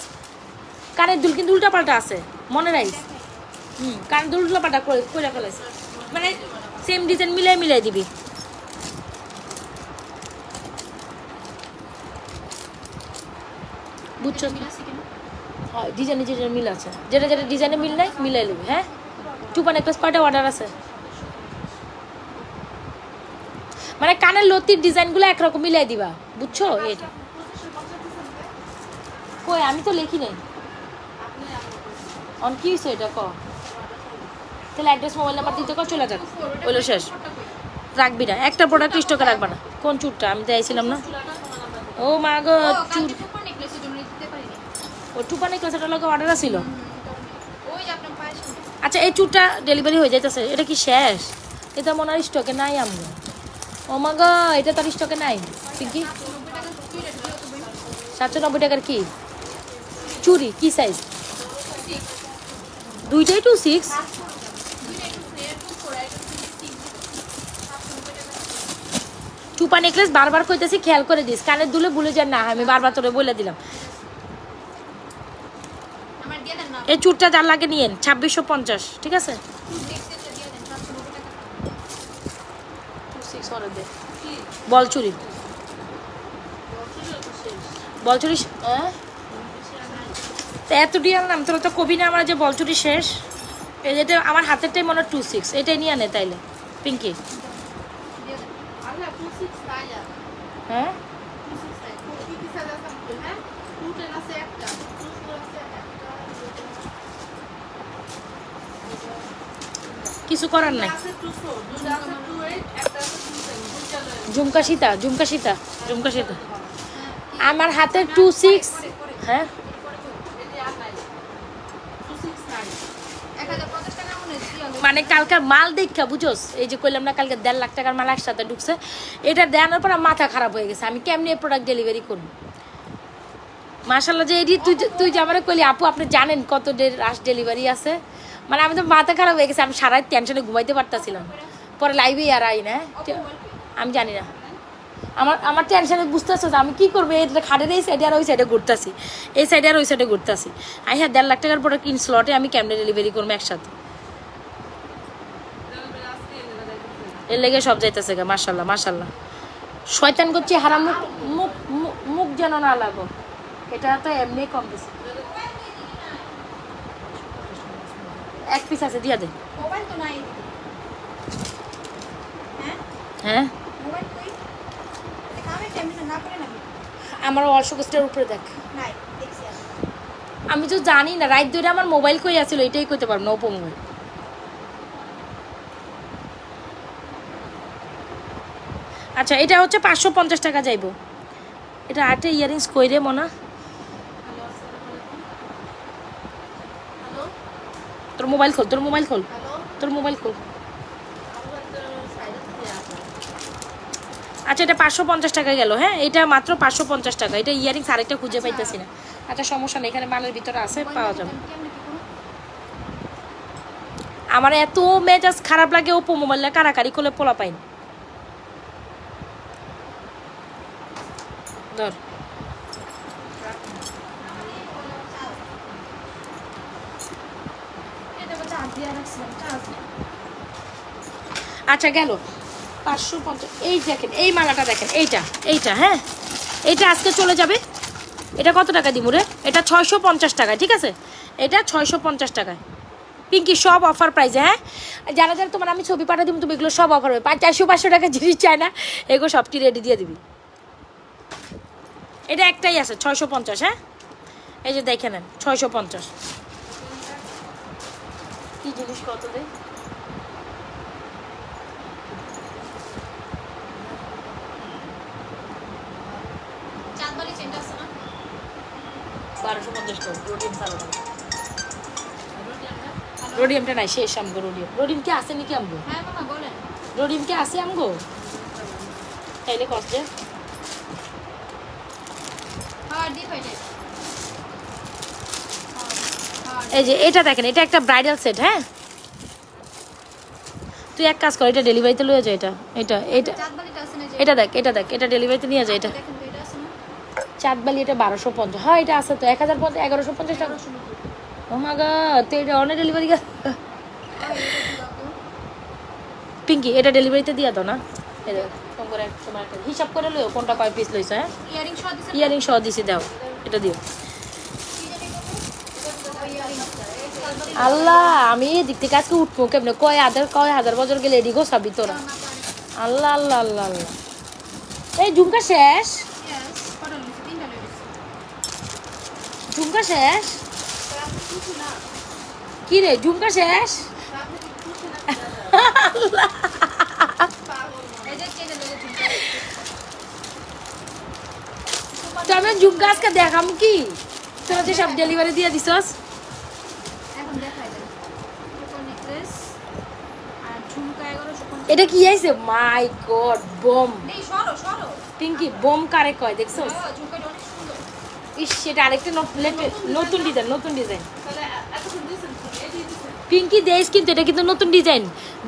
কানের দুল কিন্তু উল্টা পাল্টা আছে মনে রাখিস কানের দুল উল্টা পাল্টা করে ফেলেছে মানে সেম ডিজাইন মিলাই দিবি বুঝছো হ্যাঁ ডিজাইনে মিল আছে যেটা ডিজাইনে মিল নাই মিলাই নেবে হ্যাঁ টুপা নেকলেস কয়টা অর্ডার আছে মানে কানের লতির ডিজাইনগুলো একরকম মিলাই দিবা বুঝছো এটা কই আমি তো লিখি নাই অন কি হয়েছে এটা ক তাহলে অ্যাড্রেস মোবাইল নাম্বার দিতে কর চলে যাক ওইলো শেষ রাখবি না একটা প্রোডাক্ট স্টকে রাখবা না কোন চুরটা আমি তো আইছিলাম না ও মা গো চুর ও টুপা নেকলেসের লগে অর্ডার ছিল আচ্ছা এই চুরটা ডেলিভারি হয়ে যাইতেছে এটা কি শেষ এটা মনে হয় স্টকে নাই আমরা ও মা গো এটা তার স্টকে নাই পিঙ্কি 790 টাকার কি চুরি কি সাইজ দুইটাই 26 টুপা নেকলেস বারবার কইতেছি খেয়াল করে দিস কানে দুলে ভুলে যান না আমি বারবার তোরে বলে দিলাম এই চুরটা যার লাগে নিয়েন 2650 ঠিক আছে বলচুরি বলচুরি এতটি আনলাম তোরা তো কবি না আমার যে বলচুরি শেষ এটা আমার হাতেরটাই মনে হয় 26 এটাই নিয়ে আনে তাইলে পিঙ্কি হ্যাঁ কিছু করার নাই ঝুমকা সীতা ঝুমকা সীতা ঝুমকা সীতা আমার হাতে 26 হ্যাঁ মানে কালকার মাল দেখা বুঝোস এই যে কইলাম না কালকে 1.5 লাখ টাকার মাল একসাথে ঢুকছে এটা দেওয়ার পর মাথা খারাপ হয়ে গেছে আমি কেমনি এই প্রোডাক্ট ডেলিভারি করব মাশাআল্লাহ যে এডি তুই যে আমারে কইলি আপু আপনি জানেন কত রাশ ডেলিভারি আছে মানে আমি তো মাথা খারাপ হয়ে গেছে আমি সারা টেনশনে ঘুমাইতে পারতাছিলাম পরে লাইভে আর আই না আমি জানি না আমার টেনশনে বুঝতেছো আমি কি করবো এটা খাটের এই সাইডে আর ওই সাইডে ঘুরতেছি এই সাইডে আর ওই সাইডে ঘুরতেছি আই হ্যাঁ 1.5 লাখ টাকার প্রোডাক্ট ইন স্লটে আমি কেমনে ডেলিভারি করবো একসাথে এর লেগে সব যাইতেছে গা মাশাআল্লাহ মাশাআল্লাহ শয়তান করছে হারাম মুখ মুখ যেন না লাগো এটা তো এমনি কম দিছে এক পিস আছে দিয়া দে মোবাইল তো নাই হ্যাঁ মোবাইল কই আমি কেমনে না করে না আমার অলসোকেস্টের উপরে দেখ নাই দেখছি আমি তো জানি না রাত ধরে আমার মোবাইল কই আছিল এটাই কইতে পারব না ওপো মোবাইল আচ্ছা এটা হচ্ছে 550 টাকা যাইবো এটা আটে ইয়ারিংস কই রে মনা তোর মোবাইল খোল তোর মোবাইল খোল তোর মোবাইল খোল আচ্ছা এটা 550 টাকা গেল হ্যাঁ এটা মাত্র 550 টাকা এটা ইয়ারিংস আরেকটা খুঁজে পাইতেছি না আচ্ছা সমস্যা নেই এখানে মালের ভিতরে আছে পাওয়া যাবে আমার এত মেজাজ খারাপ লাগে ওপো মোবাইলে কারাকারি করলে পোলা পাইন ধর আচ্ছা গেল 550 এই দেখেন এই মালাটা দেখেন এইটা হ্যাঁ এইটা আজকে চলে যাবে এটা কত টাকা দিব রে এটা 650 টাকা ঠিক আছে এটা 650 টাকায় পিঙ্কি সব অফার প্রাইসে হ্যাঁ যারা যারা তোমার আমি ছবি পাঠা দিব তুমি এগুলো সব অফার হবে 400-500 টাকা জিনিস চাই না এগুলো সবটি রেডি দিয়ে দিবি এটা একটাই আছে 650 হ্যাঁ এই যে দেখে নেন 650 কি জিনিস কত দেয় চাঁদবালি চেনটা আছে না 1250 টাকা রোডিয়াম সালোটা রোডিয়ামটা নাই শেষ আমগো রোডিয়াম কি আছে নাকি আমগো হ্যাঁ মামা বলেন রোডিয়াম কি আছে আমগো তাইলে কষ্ট দে হ্যাঁ দি পাইলে এই যে এটা দেখেন এটা একটা ব্রাইডাল সেট হ্যাঁ তুই এক কাজ কর এটা ডেলিভারিতে লয়ে যা এটা দেখ এটা ডেলিভারিতে নিয়ে যা এটা চাঁদবালি এটা 1250 হ্যাঁ এটা আছে তো 1150 টাকা ও মা গড তো এটা অন ডেলিভারি পিঙ্কি এটা ডেলিভারিতে দিয়া দাও না এই দেখ কম করে তোমার একটা হিসাব করে লইও কোনটা কয় পিস লইছ হ্যাঁ ইয়ারিং সহ দিছি দাও এটা দিও আল্লাহ আমি এদিক থেকে আজকে উঠবো কেমনে কয় হাজার বছর গেলে এদিকেও সাবি তোরা আল্লাহ আল্লাহ আল্লাহ আল্লাহ এই ঝুমকা শেষ ঝুমকা শেষ? কি রে ঝুমকা শেষ? আমি ঝুমকা আজকে দেখাম কি তোরা যে সব ডেলিভারি দিয়ে দিছস। এটা কি আইছে? মাই গড বম। পিঙ্কি বম কারে কয় দেখছস? ইস সেটা আরেকটা নতুন ডিজাইন, নতুন ডিজাইন পিঙ্কি দেশ, কিন্তু এটা কিন্তু নতুন ডিজাইন,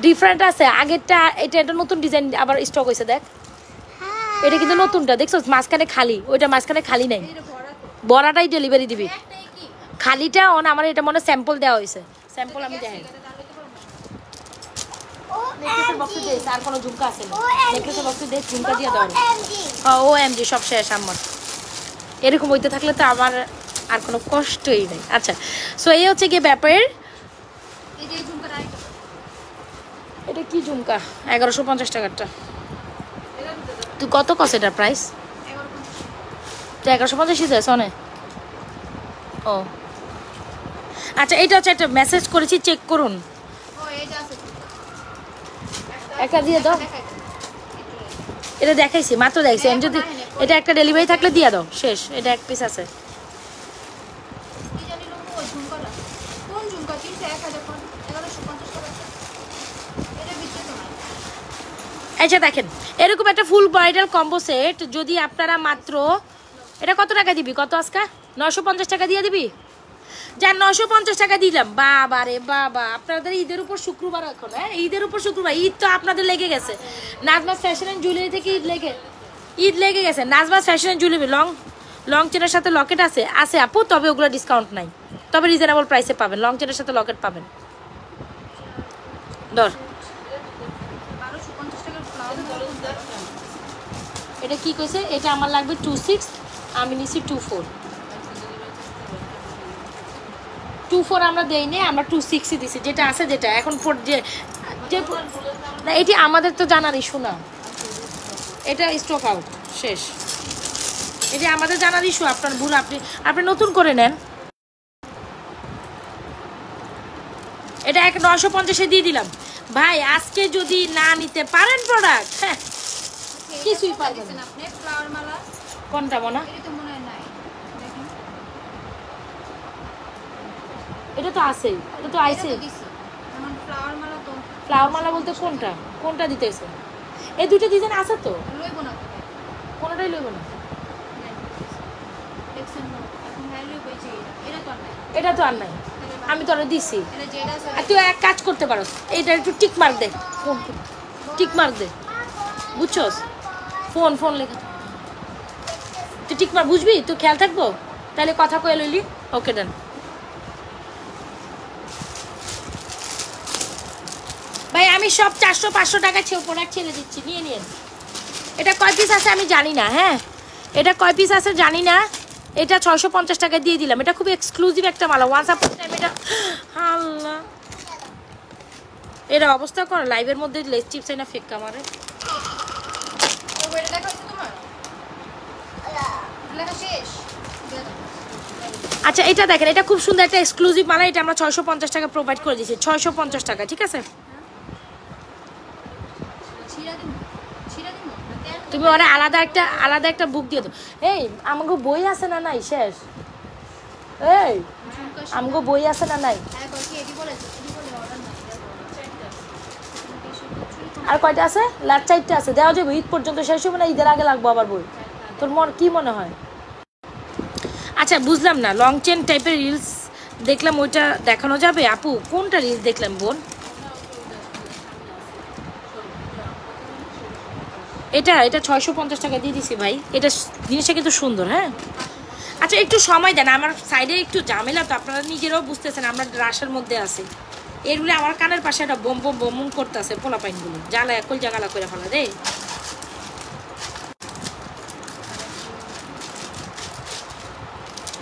ডিফারেন্ট আছে আগেরটা। এটা নতুন ডিজাইন আবার স্টক হয়েছে দেখ। এটা কিন্তু নতুনটা দেখছস, মাঝখানে খালি, ওইটা মাঝখানে খালি নাই, বড়াটাই ডেলিভারি দিবি। খালিটা অন আমার এটা মনে স্যাম্পল দেওয়া হয়েছে, স্যাম্পল আমি দেখাই। নেকলেসের বক্সে দে, আর কোনো ঝুমকা আছে না? নেকলেসের বক্সে দে, ঝুমকা দিয়ে দাও। ও এমজি সব শেষ আমার। এরকম হইতে থাকলে তো আমার আর কোনো কষ্টই নেই। আচ্ছা সো এই হচ্ছে গিয়ে ব্যাপার। এটা কি ঝুমকা? 1150 টাকারটা। তুই কত কস এটার প্রাইস? তো 1150 দিয়েছ অনেক। ও আচ্ছা এটা হচ্ছে একটা মেসেজ করেছি, চেক করুন। একটা দিয়ে দাও। এটা দেখাইছি মাত্র, দেখছি যদি এটা একটা ডেলিভারি থাকলে দিয়ে দাও, শেষ। এটা এক পিস আছে। আচ্ছা দেখেন এরকম একটা ফুল ব্রাইডাল কম্বো সেট যদি আপনারা মাত্র, এটা কত টাকা দিবি? কত আজকা 950 টাকা দিয়ে দিবি? যা 950 টাকা দিলাম। বাবা রে বাবা, আপনাদের ঈদের উপর শুক্রবার এখন, হ্যাঁ ঈদের উপর শুক্রবার, ঈদ তো আপনাদের লেগে গেছে। নাজমাস ফ্যাশন এন্ড জুয়েলারি থেকে ঈদ লেগে গেছে। Nazma's fashion and jewellery long চেনের সাথে লকেট আছে আপু, তবে ওগুলো ডিসকাউন্ট নাই, তবে রিজনেবল প্রাইসে পাবেন। লং চেনের সাথে লকেট পাবেন। ধর এটা কি কইছে? এটা আমার লাগবে 26, আমি নিছি 24 আমরা দেই নে, আমরা 26ই দিছি, যেটা আছে যেটা এখন যে না এটি আমাদের তো জানার ইস্যু না, এটা স্টক আউট শেষ। এটা আমাদের জানার ইস্যু, আপনার ভুল, আপনি নতুন করে নেন। এটা 950-এ দিয়ে দিলাম ভাই। আজকে যদি না নিতে পারেন প্রোডাক্ট, হ্যাঁ কিছুই পারবেন না। কোনটা মনে? এটা তো আছে, এটা তো আইছে। ফ্লাওয়ার মালা বলতে কোনটা দিতেছে? এই দুটো ডিজাইন আছে তো, কোনটাই লইব না। এটা তো আর নাই, আমি তো দিছি। আর তুই এক কাজ করতে পারো, এইটা একটু টিক মার্ক দে, টিক মার্ক দে, বুঝছস? ফোন লেখা তুই টিক মার্ক, বুঝবি? তুই খেয়াল থাকবো তাহলে কথা কয়ে লইলি। ওকে ডান। ভাই আমি সব 400-500 টাকা প্রোডাক্ট ছেড়ে দিচ্ছি, নিয়ে এটা কয় পিস আছে আমি জানি না, হ্যাঁ এটা কয় পিস আছে জানি না। এটা 650 টাকা দিয়ে দিলাম। এটা খুব এক্সক্লুসিভ একটা মালা, ওয়ান্স আপন টাইম। এটা আল্লাহ, এটা অবস্থা কর লাইভের মধ্যে লেস চিপস না ফেক কামারে। আচ্ছা এটা দেখেন, এটা খুব সুন্দর একটা এক্সক্লুসিভ মালা। এটা আমরা 650 টাকা প্রোভাইড করে দিয়েছি, 650 টাকা, ঠিক আছে? তুমি ওরা আলাদা একটা বুক দিয়ে দাও। এই আমাকে বই আছে না নাই? শেষ। এই আমাকে বই আছে না নাই? আর কয়টা আছে? লাস্ট 4টা আছে, দেওয়া যাবে ঈদ পর্যন্ত, শেষ হবে না ঈদের আগে লাগবো আবার বই। তোর কি মনে হয়? আচ্ছা বুঝলাম না, লং চেন টাইপের রিলস দেখলাম, ওইটা দেখানো যাবে? আপু কোনটা রিলস দেখলাম বোন? এটা 650 টাকা দিয়ে দিছি ভাই। এটা জিনিসটা কিন্তু সুন্দর, হ্যাঁ। আচ্ছা একটু সময় দেন, আমার সাইডে একটু ঝামেলা তো, আপনারা নিজেরাও বুঝতেছেন আমরা রাশের মধ্যে আছি। এরগুলো আমার কানের পাশে একটা বোম করতেছে, পোলা পাইনগুলো জ্বালা একল জাগালা করে ফেলা রে।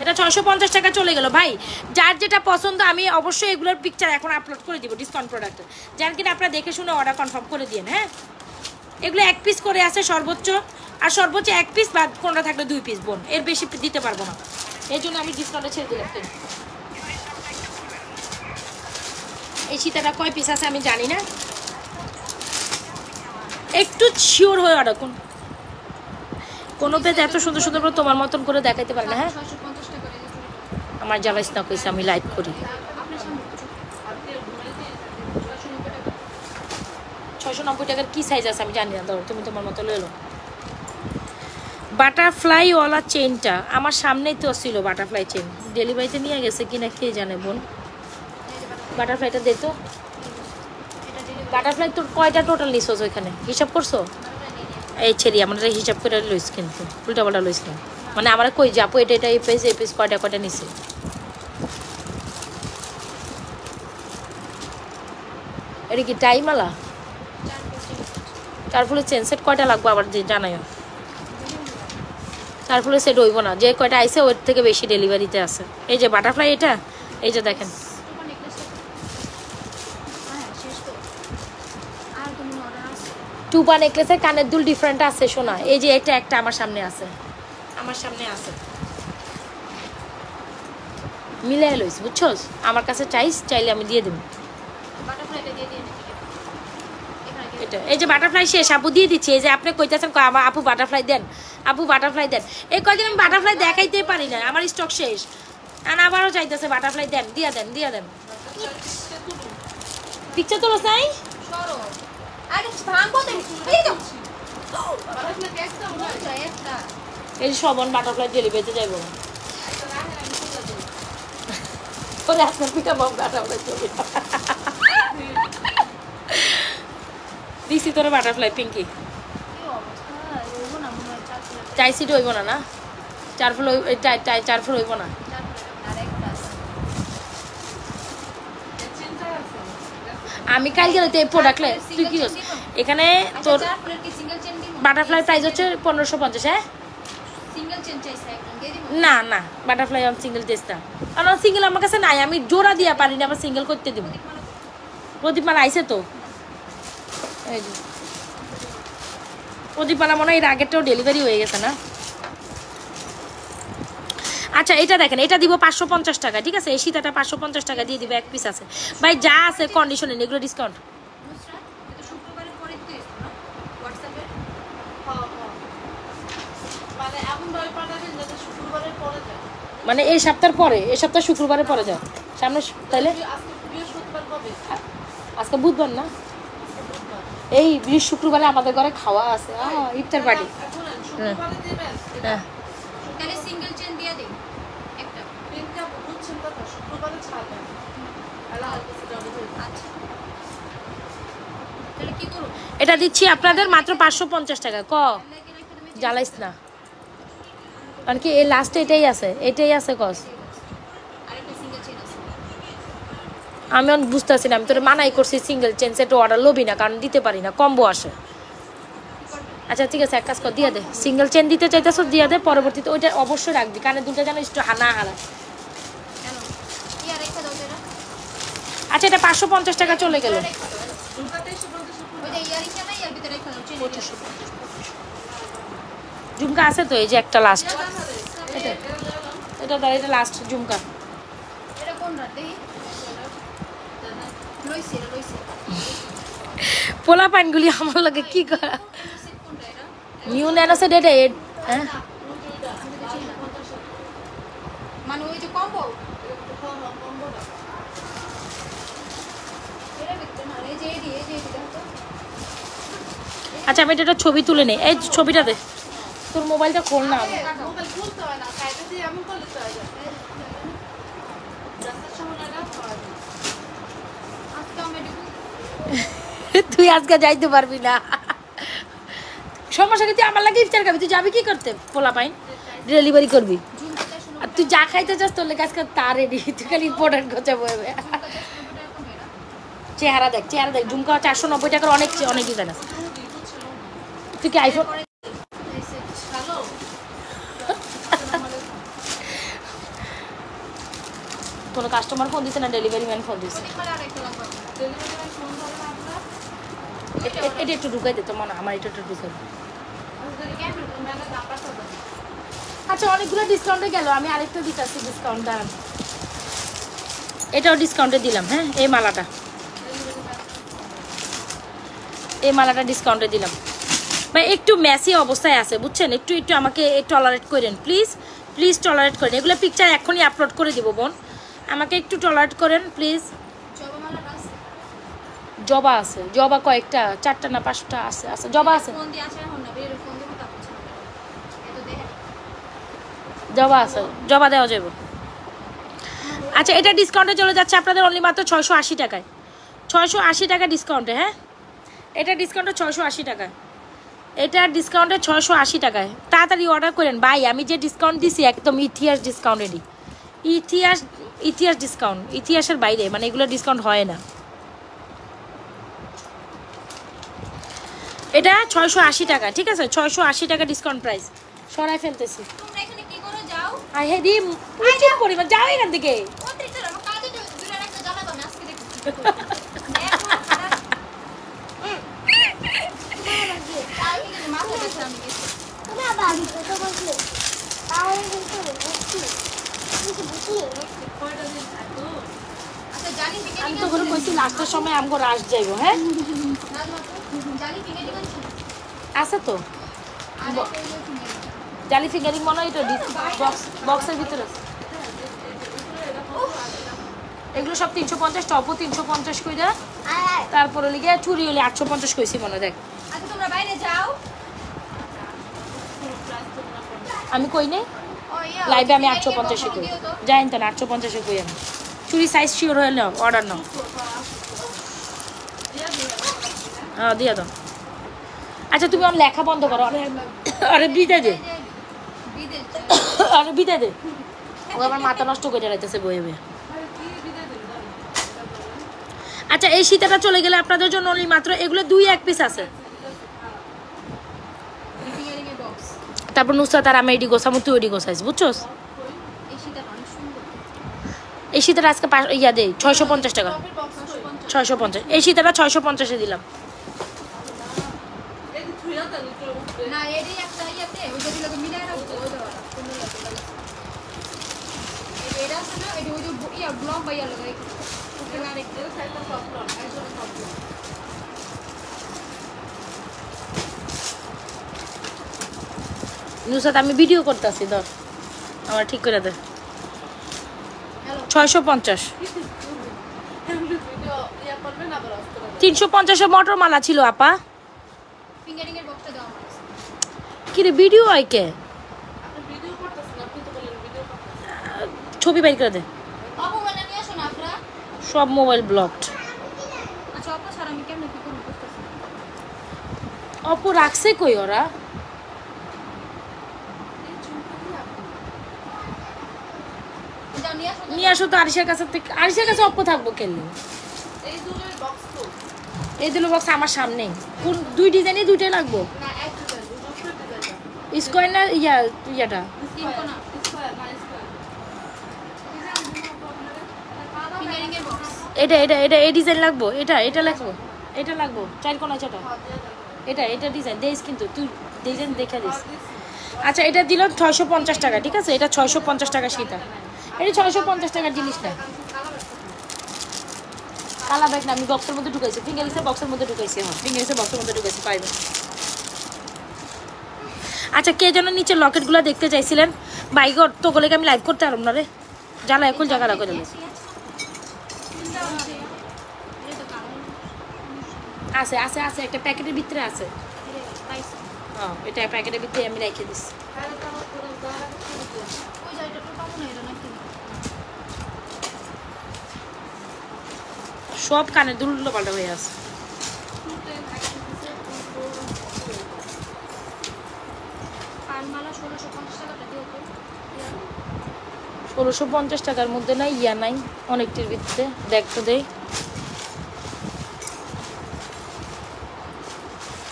এটা 650 টাকা চলে গেল ভাই। যার যেটা পছন্দ আমি অবশ্যই এগুলোর পিকচার এখন আপলোড করে দিব ডিসকাউন্ট প্রোডাক্টের, যার কিনা আপনারা দেখে শুনে অর্ডার কনফার্ম করে দিন, হ্যাঁ। এগুলো 1 পিস করে আছে সর্বোচ্চ, আর সর্বোচ্চ 1 পিস বা কোনটা থাকলে 2 পিস বোন, এর বেশি দিতে পারবো না। এই জন্য আমি ডিসকাউন্টে ছেড়ে দিলাম। এই সীতাটা কয় পিস আছে আমি জানি না, একটু শিওর হয়ে অর্ডার করুন। কোনো পেজ এত সুন্দর সুন্দর করে তোমার মতন করে দেখাইতে পারে না। হ্যাঁ আমার জ্বালাইস না কইছে, আমি লাইভ করি। 690 টাকার কি সাইজ আছে আমি জানি না, ধরো তুমি তোমার মতো লইলো। বাটারফ্লাই ওয়ালা চেনটা আমার সামনেই তো ছিল, বাটারফ্লাই চেন ডেলিভারিতে নিয়ে গেছে কিনা কে জানে বোন। বাটারফ্লাইটা দে তো। বাটারফ্লাই তোর কয়টা টোটাল নিছোস ওইখানে হিসাব করছো? এই ছেড়ি আমরা হিসাব করে লইস, কিন্তু উল্টা পাল্টা লইস না। মানে আমরা কই যাবো এটা এটা এই পেজ কয়টা কয়টা নিছে। এটা কি টাইম আলা? তার ফলে চেন সেট কয়টা লাগবে আবার জানাইও। তার ফলে সেট হইব না, যে কয়টা আইসে ওর থেকে বেশি ডেলিভারিতে আছে। এই যে বাটারফ্লাই এটা, এই যে দেখেন টুপা নেকলেসের কানের দুল ডিফারেন্ট আছে শোনা। এই যে এটা একটা আমার সামনে আছে, আমার সামনে আছে, মিলে লইস বুঝছস। আমার কাছে চাইলে আমি দিয়ে দেবো এটা। এই যে বাটারফ্লাই শেষ, আপু দিয়ে দিচ্ছি। এই যে আপনি কইতেছেন আমার আপু বাটারফ্লাই দেন, আপু বাটারফ্লাই দেন। এই কয়দিন আমি বাটারফ্লাই দেখাইতে পারি না, আমার স্টক শেষ। আর আবারও চাইতেছে বাটারফ্লাই দেন, দিয়া দেন দিয়া দেন। পিকচার তোলো নাই এই সবন বাটারফ্লাই ডেলিভারিতে যাইব না। আপনার পিঠা বাবু বাটারফ্লাই চলে দিছি তোর বাটারফ্লাই পিঙ্কি চাইছি হইব না, না চার ফুল হইব না। আমি কাল গেলে তো এই প্রোডাক্ট তুই কি এখানে তোর বাটারফ্লাই প্রাইস হচ্ছে 1550। হ্যাঁ না না বাটারফ্লাই সিঙ্গেল টেস্টটা কারণ সিঙ্গেল আমার কাছে নাই, আমি জোড়া দিয়া পারি না, আবার সিঙ্গেল করতে দিব। প্রদীপমালা আইসে তো, এই যে প্রদীপমালা মনে হয় এর আগেরটাও ডেলিভারি হয়ে গেছে না। আচ্ছা এটা দেখেন, এটা দিব 550 টাকা, ঠিক আছে। এই সীতাটা 550 টাকা দিয়ে দিব, এক পিস আছে ভাই, যা আছে কন্ডিশনে এগুলো ডিসকাউন্ট। মানে এই সপ্তাহের পরে, এই সপ্তাহ শুক্রবারের পরে যায় সামনে, তাইলে আজকে বুধবার না, এই শুক্রবারে আমাদের ঘরে খাওয়া আছে ইফতার পার্টি। হ্যাঁ এটা দিচ্ছি আপনাদের মাত্র 550 টাকা। জ্বালাইস না কারণ কি এই লাস্টে এটাই আছে কস। আমি বুঝতেছি না, আমি তোর মানাই করছি single chain set order lobby না, কারণ দিতে পারি না, কম্বো আসে। আচ্ছা ঠিক আছে এক কাজ কর, দিয়ে দে, সিঙ্গেল চেন দিতে চাইতেছ দিয়ে দে, পরবর্তীতে ওইটা অবশ্যই রাখবি, কানে দুটো যেন একটু হানা হারায়। আচ্ছা এটা 550 টাকা চলে গেল। ঝুমকা আছে তো, এই যে একটা লাস্ট, এটা এটা লাস্ট ঝুমকা। পোলা পাইনগুলি আমার লাগে কি করা নিউ ন্যানোসেট এটা হ্যাঁ মানে ওই যে কম্বো আচ্ছা আমি এটা ছবি তুলে নেই, এই ছবিটা দে, তোর মোবাইলটা খোল না। তুই আজকে যাইতে পারবি না, সমস্যা কি? তুই আমার লাগে ইফতার খাবি, তুই যাবি কি করতে? পোলা পাইন ডেলিভারি করবি, আর তুই যা খাইতে চাস তোর লেগে আজকে তা রেডি, তুই খালি ইম্পর্টেন্ট কথা বলবে। চেহারা দেখ ঝুমকা 490 টাকার অনেক ডিজাইন আছে। তুই কি আইফোন কোনো কাস্টমার ফোন দিছে না ডেলিভারি ম্যান ফোন দিছে? এটা একটু ঢুকাই দে তো মনে, আমার এটা একটু ঢুকাই আচ্ছা অনেকগুলো ডিসকাউন্টে গেল, আমি আরেকটা দিতেছি ডিসকাউন্ট, দাঁড়ান এটাও ডিসকাউন্টে দিলাম। হ্যাঁ এই মালাটা ডিসকাউন্টে দিলাম। ভাই একটু মেসি অবস্থায় আছে বুঝছেন, একটু একটু আমাকে টলারেট করেন প্লিজ, প্লিজ টলারেট করেন। এগুলো পিকচার এখনই আপলোড করে দিব বোন, আমাকে একটু টলারেট করেন প্লিজ। জবা আছে, জবা কয়েকটা, 4টা না 5টা আছে, আছে জবা আছে, জবা আছে, জবা দেওয়া যাবে। আচ্ছা এটা ডিসকাউন্টে চলে যাচ্ছে আপনাদের অনলি মাত্র 680 টাকায়, 680 টাকা ডিসকাউন্টে। হ্যাঁ এটা ডিসকাউন্টে 680 টাকা, এটা ডিসকাউন্টে 680 টাকায়। তাড়াতাড়ি অর্ডার করেন ভাই, আমি যে ডিসকাউন্ট দিছি একদম ইতিহাস ডিসকাউন্টেরই, ইতিহাস ডিসকাউন্ট, ইতিহাসের বাইরে, মানে এগুলো ডিসকাউন্ট হয় না। এটা 680 টাকা, ঠিক আছে 680 টাকা ডিসকাউন্ট প্রাইস, সরাই ফেলতেছি। আই হে দি প্রচুর পরিমাণ, যাও এখান থেকে। আমি তো করে কইছি লাস্টের সময় আমগো রাশ যাইব। হ্যাঁ আছে তো জালি ফিঙ্গারিং মনে হয়, এটা বক্সের ভিতরে আছে। এগুলো সব 350, টপও 350 কইরা, তারপরে লিগে চুরি হলে 850 কইছি মনে। দেখ তোমরা বাইরে যাও, আমি কই নেই লাইভে, আমি 850 কই, জানেন তো না 850 কই আমি। চুরি সাইজ শিওর হয়ে নাও, অর্ডার নাও। হ্যাঁ দিয়া দাও। আচ্ছা তুমি আমার লেখা বন্ধ করো, আরে বিদায় দে, আরে বিদায় দে, ও আমার মাথা নষ্ট করে রাখতেছে বইয়ে বইয়ে। আচ্ছা এই শীতটা চলে গেলে আপনাদের জন্য অনলি মাত্র এগুলো 2-1 পিস আছে। তারপর নুসরাত আর আমি এডি গোছামু, তুই ওডি গোছাইস, বুঝছস? এই শীতটা আজকে ইয়া দেই 650 টাকা, 650। এই শীতটা 650-এ দিলাম। না এডি একটা ইয়াতে ওই যে দিলে তো মিলাই রাখবো ওই দেওয়া এটা আছে না, এটা ওই যে ইয়া ব্লক বাইয়া লাগাই ওকে না রেখে সাইডটা প্রবলেম একদম প্রবলেম। নুসরাত আমি ভিডিও করতেছি, ধর আমার ঠিক করে দে। 650, 350-এ মটর মালা ছিল আপা। ফিঙ্গারিং এর বক্সটা দাও আমার। কি রে ভিডিও হয় কে? আপনি ভিডিও করতেছেন, আপনি তো বলেন ভিডিও করতেছেন। ছবি বাইর করে দে। আপু মানে নিয়ে আসো না আপনারা, সব মোবাইল ব্লকড। আচ্ছা আপু স্যার আমি কেমনে কি করব বুঝতেছি। অপু রাখছে কই ওরা? নিয়ে আসো তো আরিশার কাছে থেকে, আরিশার কাছে অপু থাকবো কেন? এই দুটোর বক্স তো, এই দুটো বক্স আমার সামনেই। কোন দুই ডিজাইনই দুইটাই লাগবো? না এক ডিজাইন দুটো ডিজাইন স্কোয়ার না ইয়াটা তিন কোনা স্কয়ার না স্কয়ার ফিঙ্গারিং এর বক্স। এটা এই ডিজাইন লাগবো, এটা লাগবো, এটা লাগবো 4 কোনা চাটা, এটা ডিজাইন দেইস কিন্তু তুই ডিজাইন দেখা দিস। আচ্ছা এটা দিল 650 টাকা, ঠিক আছে এটা 650 টাকা শীতা, এটা 650 টাকার জিনিস না। কালা ব্যাগ না, আমি বক্সের মধ্যে ঢুকাইছি, ফিঙ্গারিংসের বক্সের মধ্যে ঢুকাইছি, হ্যাঁ ফিঙ্গারিংসের বক্সের মধ্যে ঢুকাইছি, পাইবেন। আচ্ছা কে যেন নিচে লকেটগুলো দেখতে চাইছিলেন, বাইগর তো গলে আমি লাইভ করতে পারব না রে, জ্বালা এখন জায়গা রাখো দিলে। আছে আছে আছে একটা প্যাকেটের ভিতরে আছে, হ্যাঁ এটা প্যাকেটের ভিতরে আমি রেখে দিচ্ছি। সব কানের দুল পাল্টা হয়ে আছে। 1650 টাকার মধ্যে নাই ইয়া নাই, অনেকটির ভিতরে দেখতে দেই।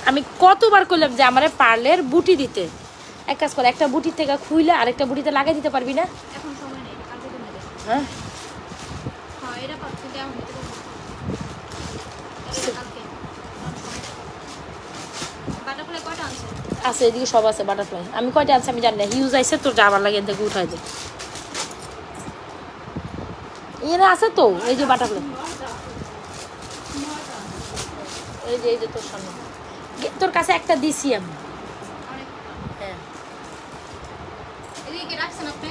আমি কতবার কইলাম যে আমারে পার্লের বুটি দিতে, এক কাজ করে একটা বুটির থেকে খুইলে আরেকটা বুটিতে লাগাই দিতে পারবি না? এখন সময় নেই, কালকে দিন দেব। হ্যাঁ হ্যাঁ এটা পাচ্ছি দেও নিতে পারবো কালকে। বাটারফ্লাই কয়টা আছে? আছে এদিকে সব আছে বাটারফ্লাই। আমি কয়টা আছে আমি জানি না, হিউজ আইসে তোর যাবার লাগে দেখে উঠাই দে। এখানে আছে তো এই যে বাটারফ্লাই, এই যে তোর সামনে, তোর কাছে একটা দিছি আমি। হ্যাঁ এদিকে রাখছেন আপনি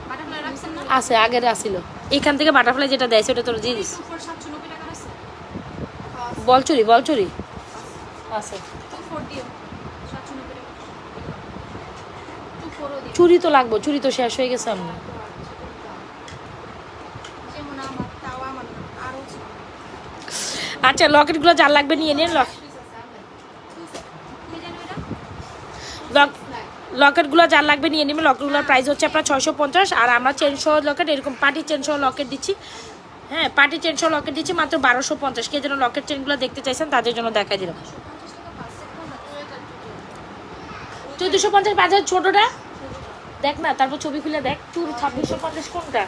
বাটারফ্লাই রাখছেন না? আছে, আগের আসিল এখান থেকে বাটারফ্লাই যেটা দেয় সেটা তোর দিয়ে দিস। 790 টাকা আছে। বলচুরি আছে। 24 দিও 790 টাকা। 24 দিও। চুরি তো লাগবে, চুরি তো শেষ হয়ে গেছে আমি। যেমন আমার তাও আমার আরো আচ্ছা লকেটগুলো যার লাগবে নিয়ে নিন। লকেটগুলো যার লাগবে নিয়ে নেবে। লকেটগুলোর প্রাইস হচ্ছে আপনার 650, আর আমরা চেন সহ লকেট, এরকম পার্টি চেন সহ লকেট দিচ্ছি। হ্যাঁ পার্টি চেন সহ লকেট দিচ্ছি মাত্র 1250। কে যেন লকেট চেনগুলো দেখতে চাইছেন তাদের জন্য দেখাই দিলাম। 1450 বাজার ছোটটা দেখ না, তারপর ছবি খুলে দেখ। চুর 2650 কোনটা?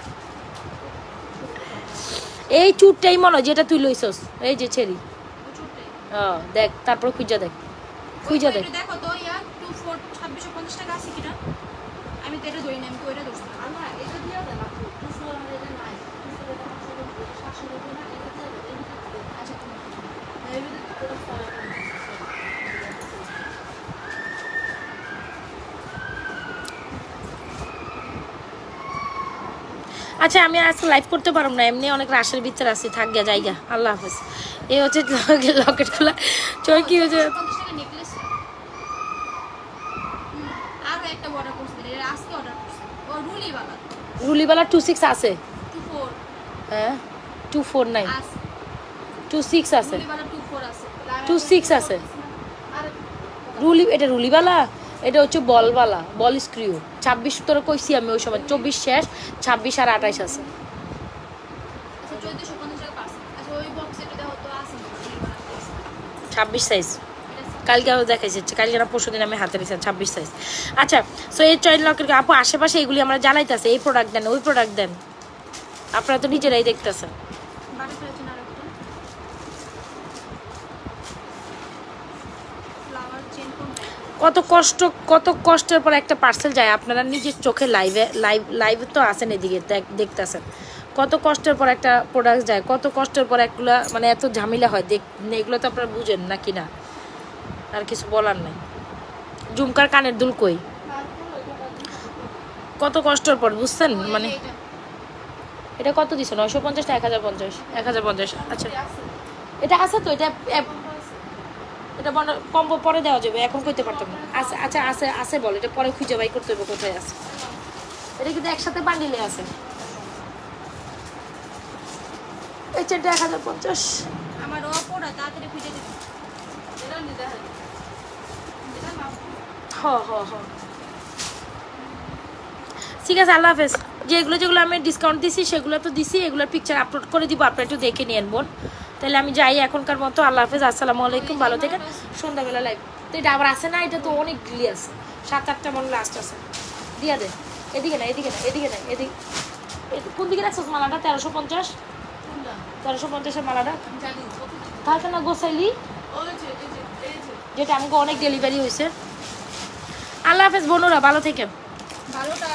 এই চুরটাই মনে হয় যেটা তুই লইছস, এই যে ছেড়ি। দেখ তারপর খুঁজা দেখ। দেখো তো ইয়া 24 2650 টাকা আছে কিনা। আমি তো এটা ধরি না, আমি তো এটা ধরছি। আল্লাহ এটা দিয়া দেন আপনি 24 আর এটা নাই 24 এটা 790 না, এটা দিয়া দেন। আচ্ছা এই ভিডিও তো আচ্ছা আমি আজকে লাইভ করতে পারব না, এমনি অনেক রাশের ভিতরে আছি, থাক গিয়া জায়গা। আল্লাহ হাফেজ। এই হচ্ছে লকেট খোলা চয় কি হয়েছে। 50 টাকা নেকলেস আর একটা অর্ডার করছি, এটা আজকে অর্ডার করছি। ও রুলিওয়ালা 26 আছে। 24 হ্যাঁ 24 নাই, আছে 26 আছে, রুলিওয়ালা 24 আছে 26 আছে। আর এটা রুলিওয়ালা, এটা হচ্ছে বলওয়ালা, বল স্ক্রিউ। 26 তোর কইছি আমি ওই সময়, 24 শেষ, 26 আর 28 আছে। আচ্ছা 1450 টাকা পারছে। আচ্ছা ওই বক্স এটা দাও তো আছে রুলিওয়ালা 26 সাইজ কালকে আমি দেখাইছি, কালকে না পরশু দিন আমি হাতে রেখেছি 26 সাইজ। আচ্ছা সো এই চয়েন লকের আপু আশেপাশে এগুলি আমরা জ্বালাইতেছে, এই প্রোডাক্ট দেন ওই প্রোডাক্ট দেন, আপনারা তো নিজেরাই দেখতেছেন। বাটারফ্লাই জন্য আর একটা ফ্লাওয়ার চেন কোনটা? কত কষ্টের পর একটা পার্সেল যায়, আপনারা নিজের চোখে লাইভ তো আছেন এদিকে দেখতেছেন। কত কষ্টের পর একটা প্রোডাক্ট যায়, কত কষ্টের পর একগুলা মানে এত ঝামেলা হয় এগুলো তো আপনারা বুঝেন নাকি না, আর কিছু বলার নাই। ঝুমকার কানের দুল কই, কত কষ্টের পর বুঝছেন মানে। এটা কত দিছো? 950 না 1050? 1050। আচ্ছা এটা আছে তো, এটা কম্বো পরে দেওয়া যাবে, এখন কইতে পারতাম না। আছে আচ্ছা আছে বল, এটা পরে খুঁজে বাই করতে হবে কোথায় আছে। এটা কিন্তু একসাথে বান্ডিলে আছে। এই চেনটা 1050। আমার অপরা তাড়াতাড়ি খুঁজে দিবি। এটা নিতে হয়, এটা নাও। হ ঠিক আছে, আল্লাহ হাফেজ। যেগুলো আমি ডিসকাউন্ট দিছি সেগুলো তো দিছি, এগুলোর পিকচার আপলোড করে দিব, আপনারা একটু দেখে নিয়েন বোন। তাহলে আমি যাই এখনকার মতো, আল্লাহ হাফেজ, আসসালামু আলাইকুম, ভালো থেকেন। সন্ধ্যাবেলা লাইভ তো এটা আবার আসে না, এটা তো অনেক গিলি আছে, 7-8টা মনে লাস্ট আছে। দিয়া দে, এদিকে না এদিকে কোন দিকে রাখছিস মালাটা? 1350 মালাটা তাহলে না গোসাইলি, যেটা আমাকে অনেক ডেলিভারি হয়েছে। আল্লাহ হাফেজ বোনুরা, ভালো থেকে। ভালোটা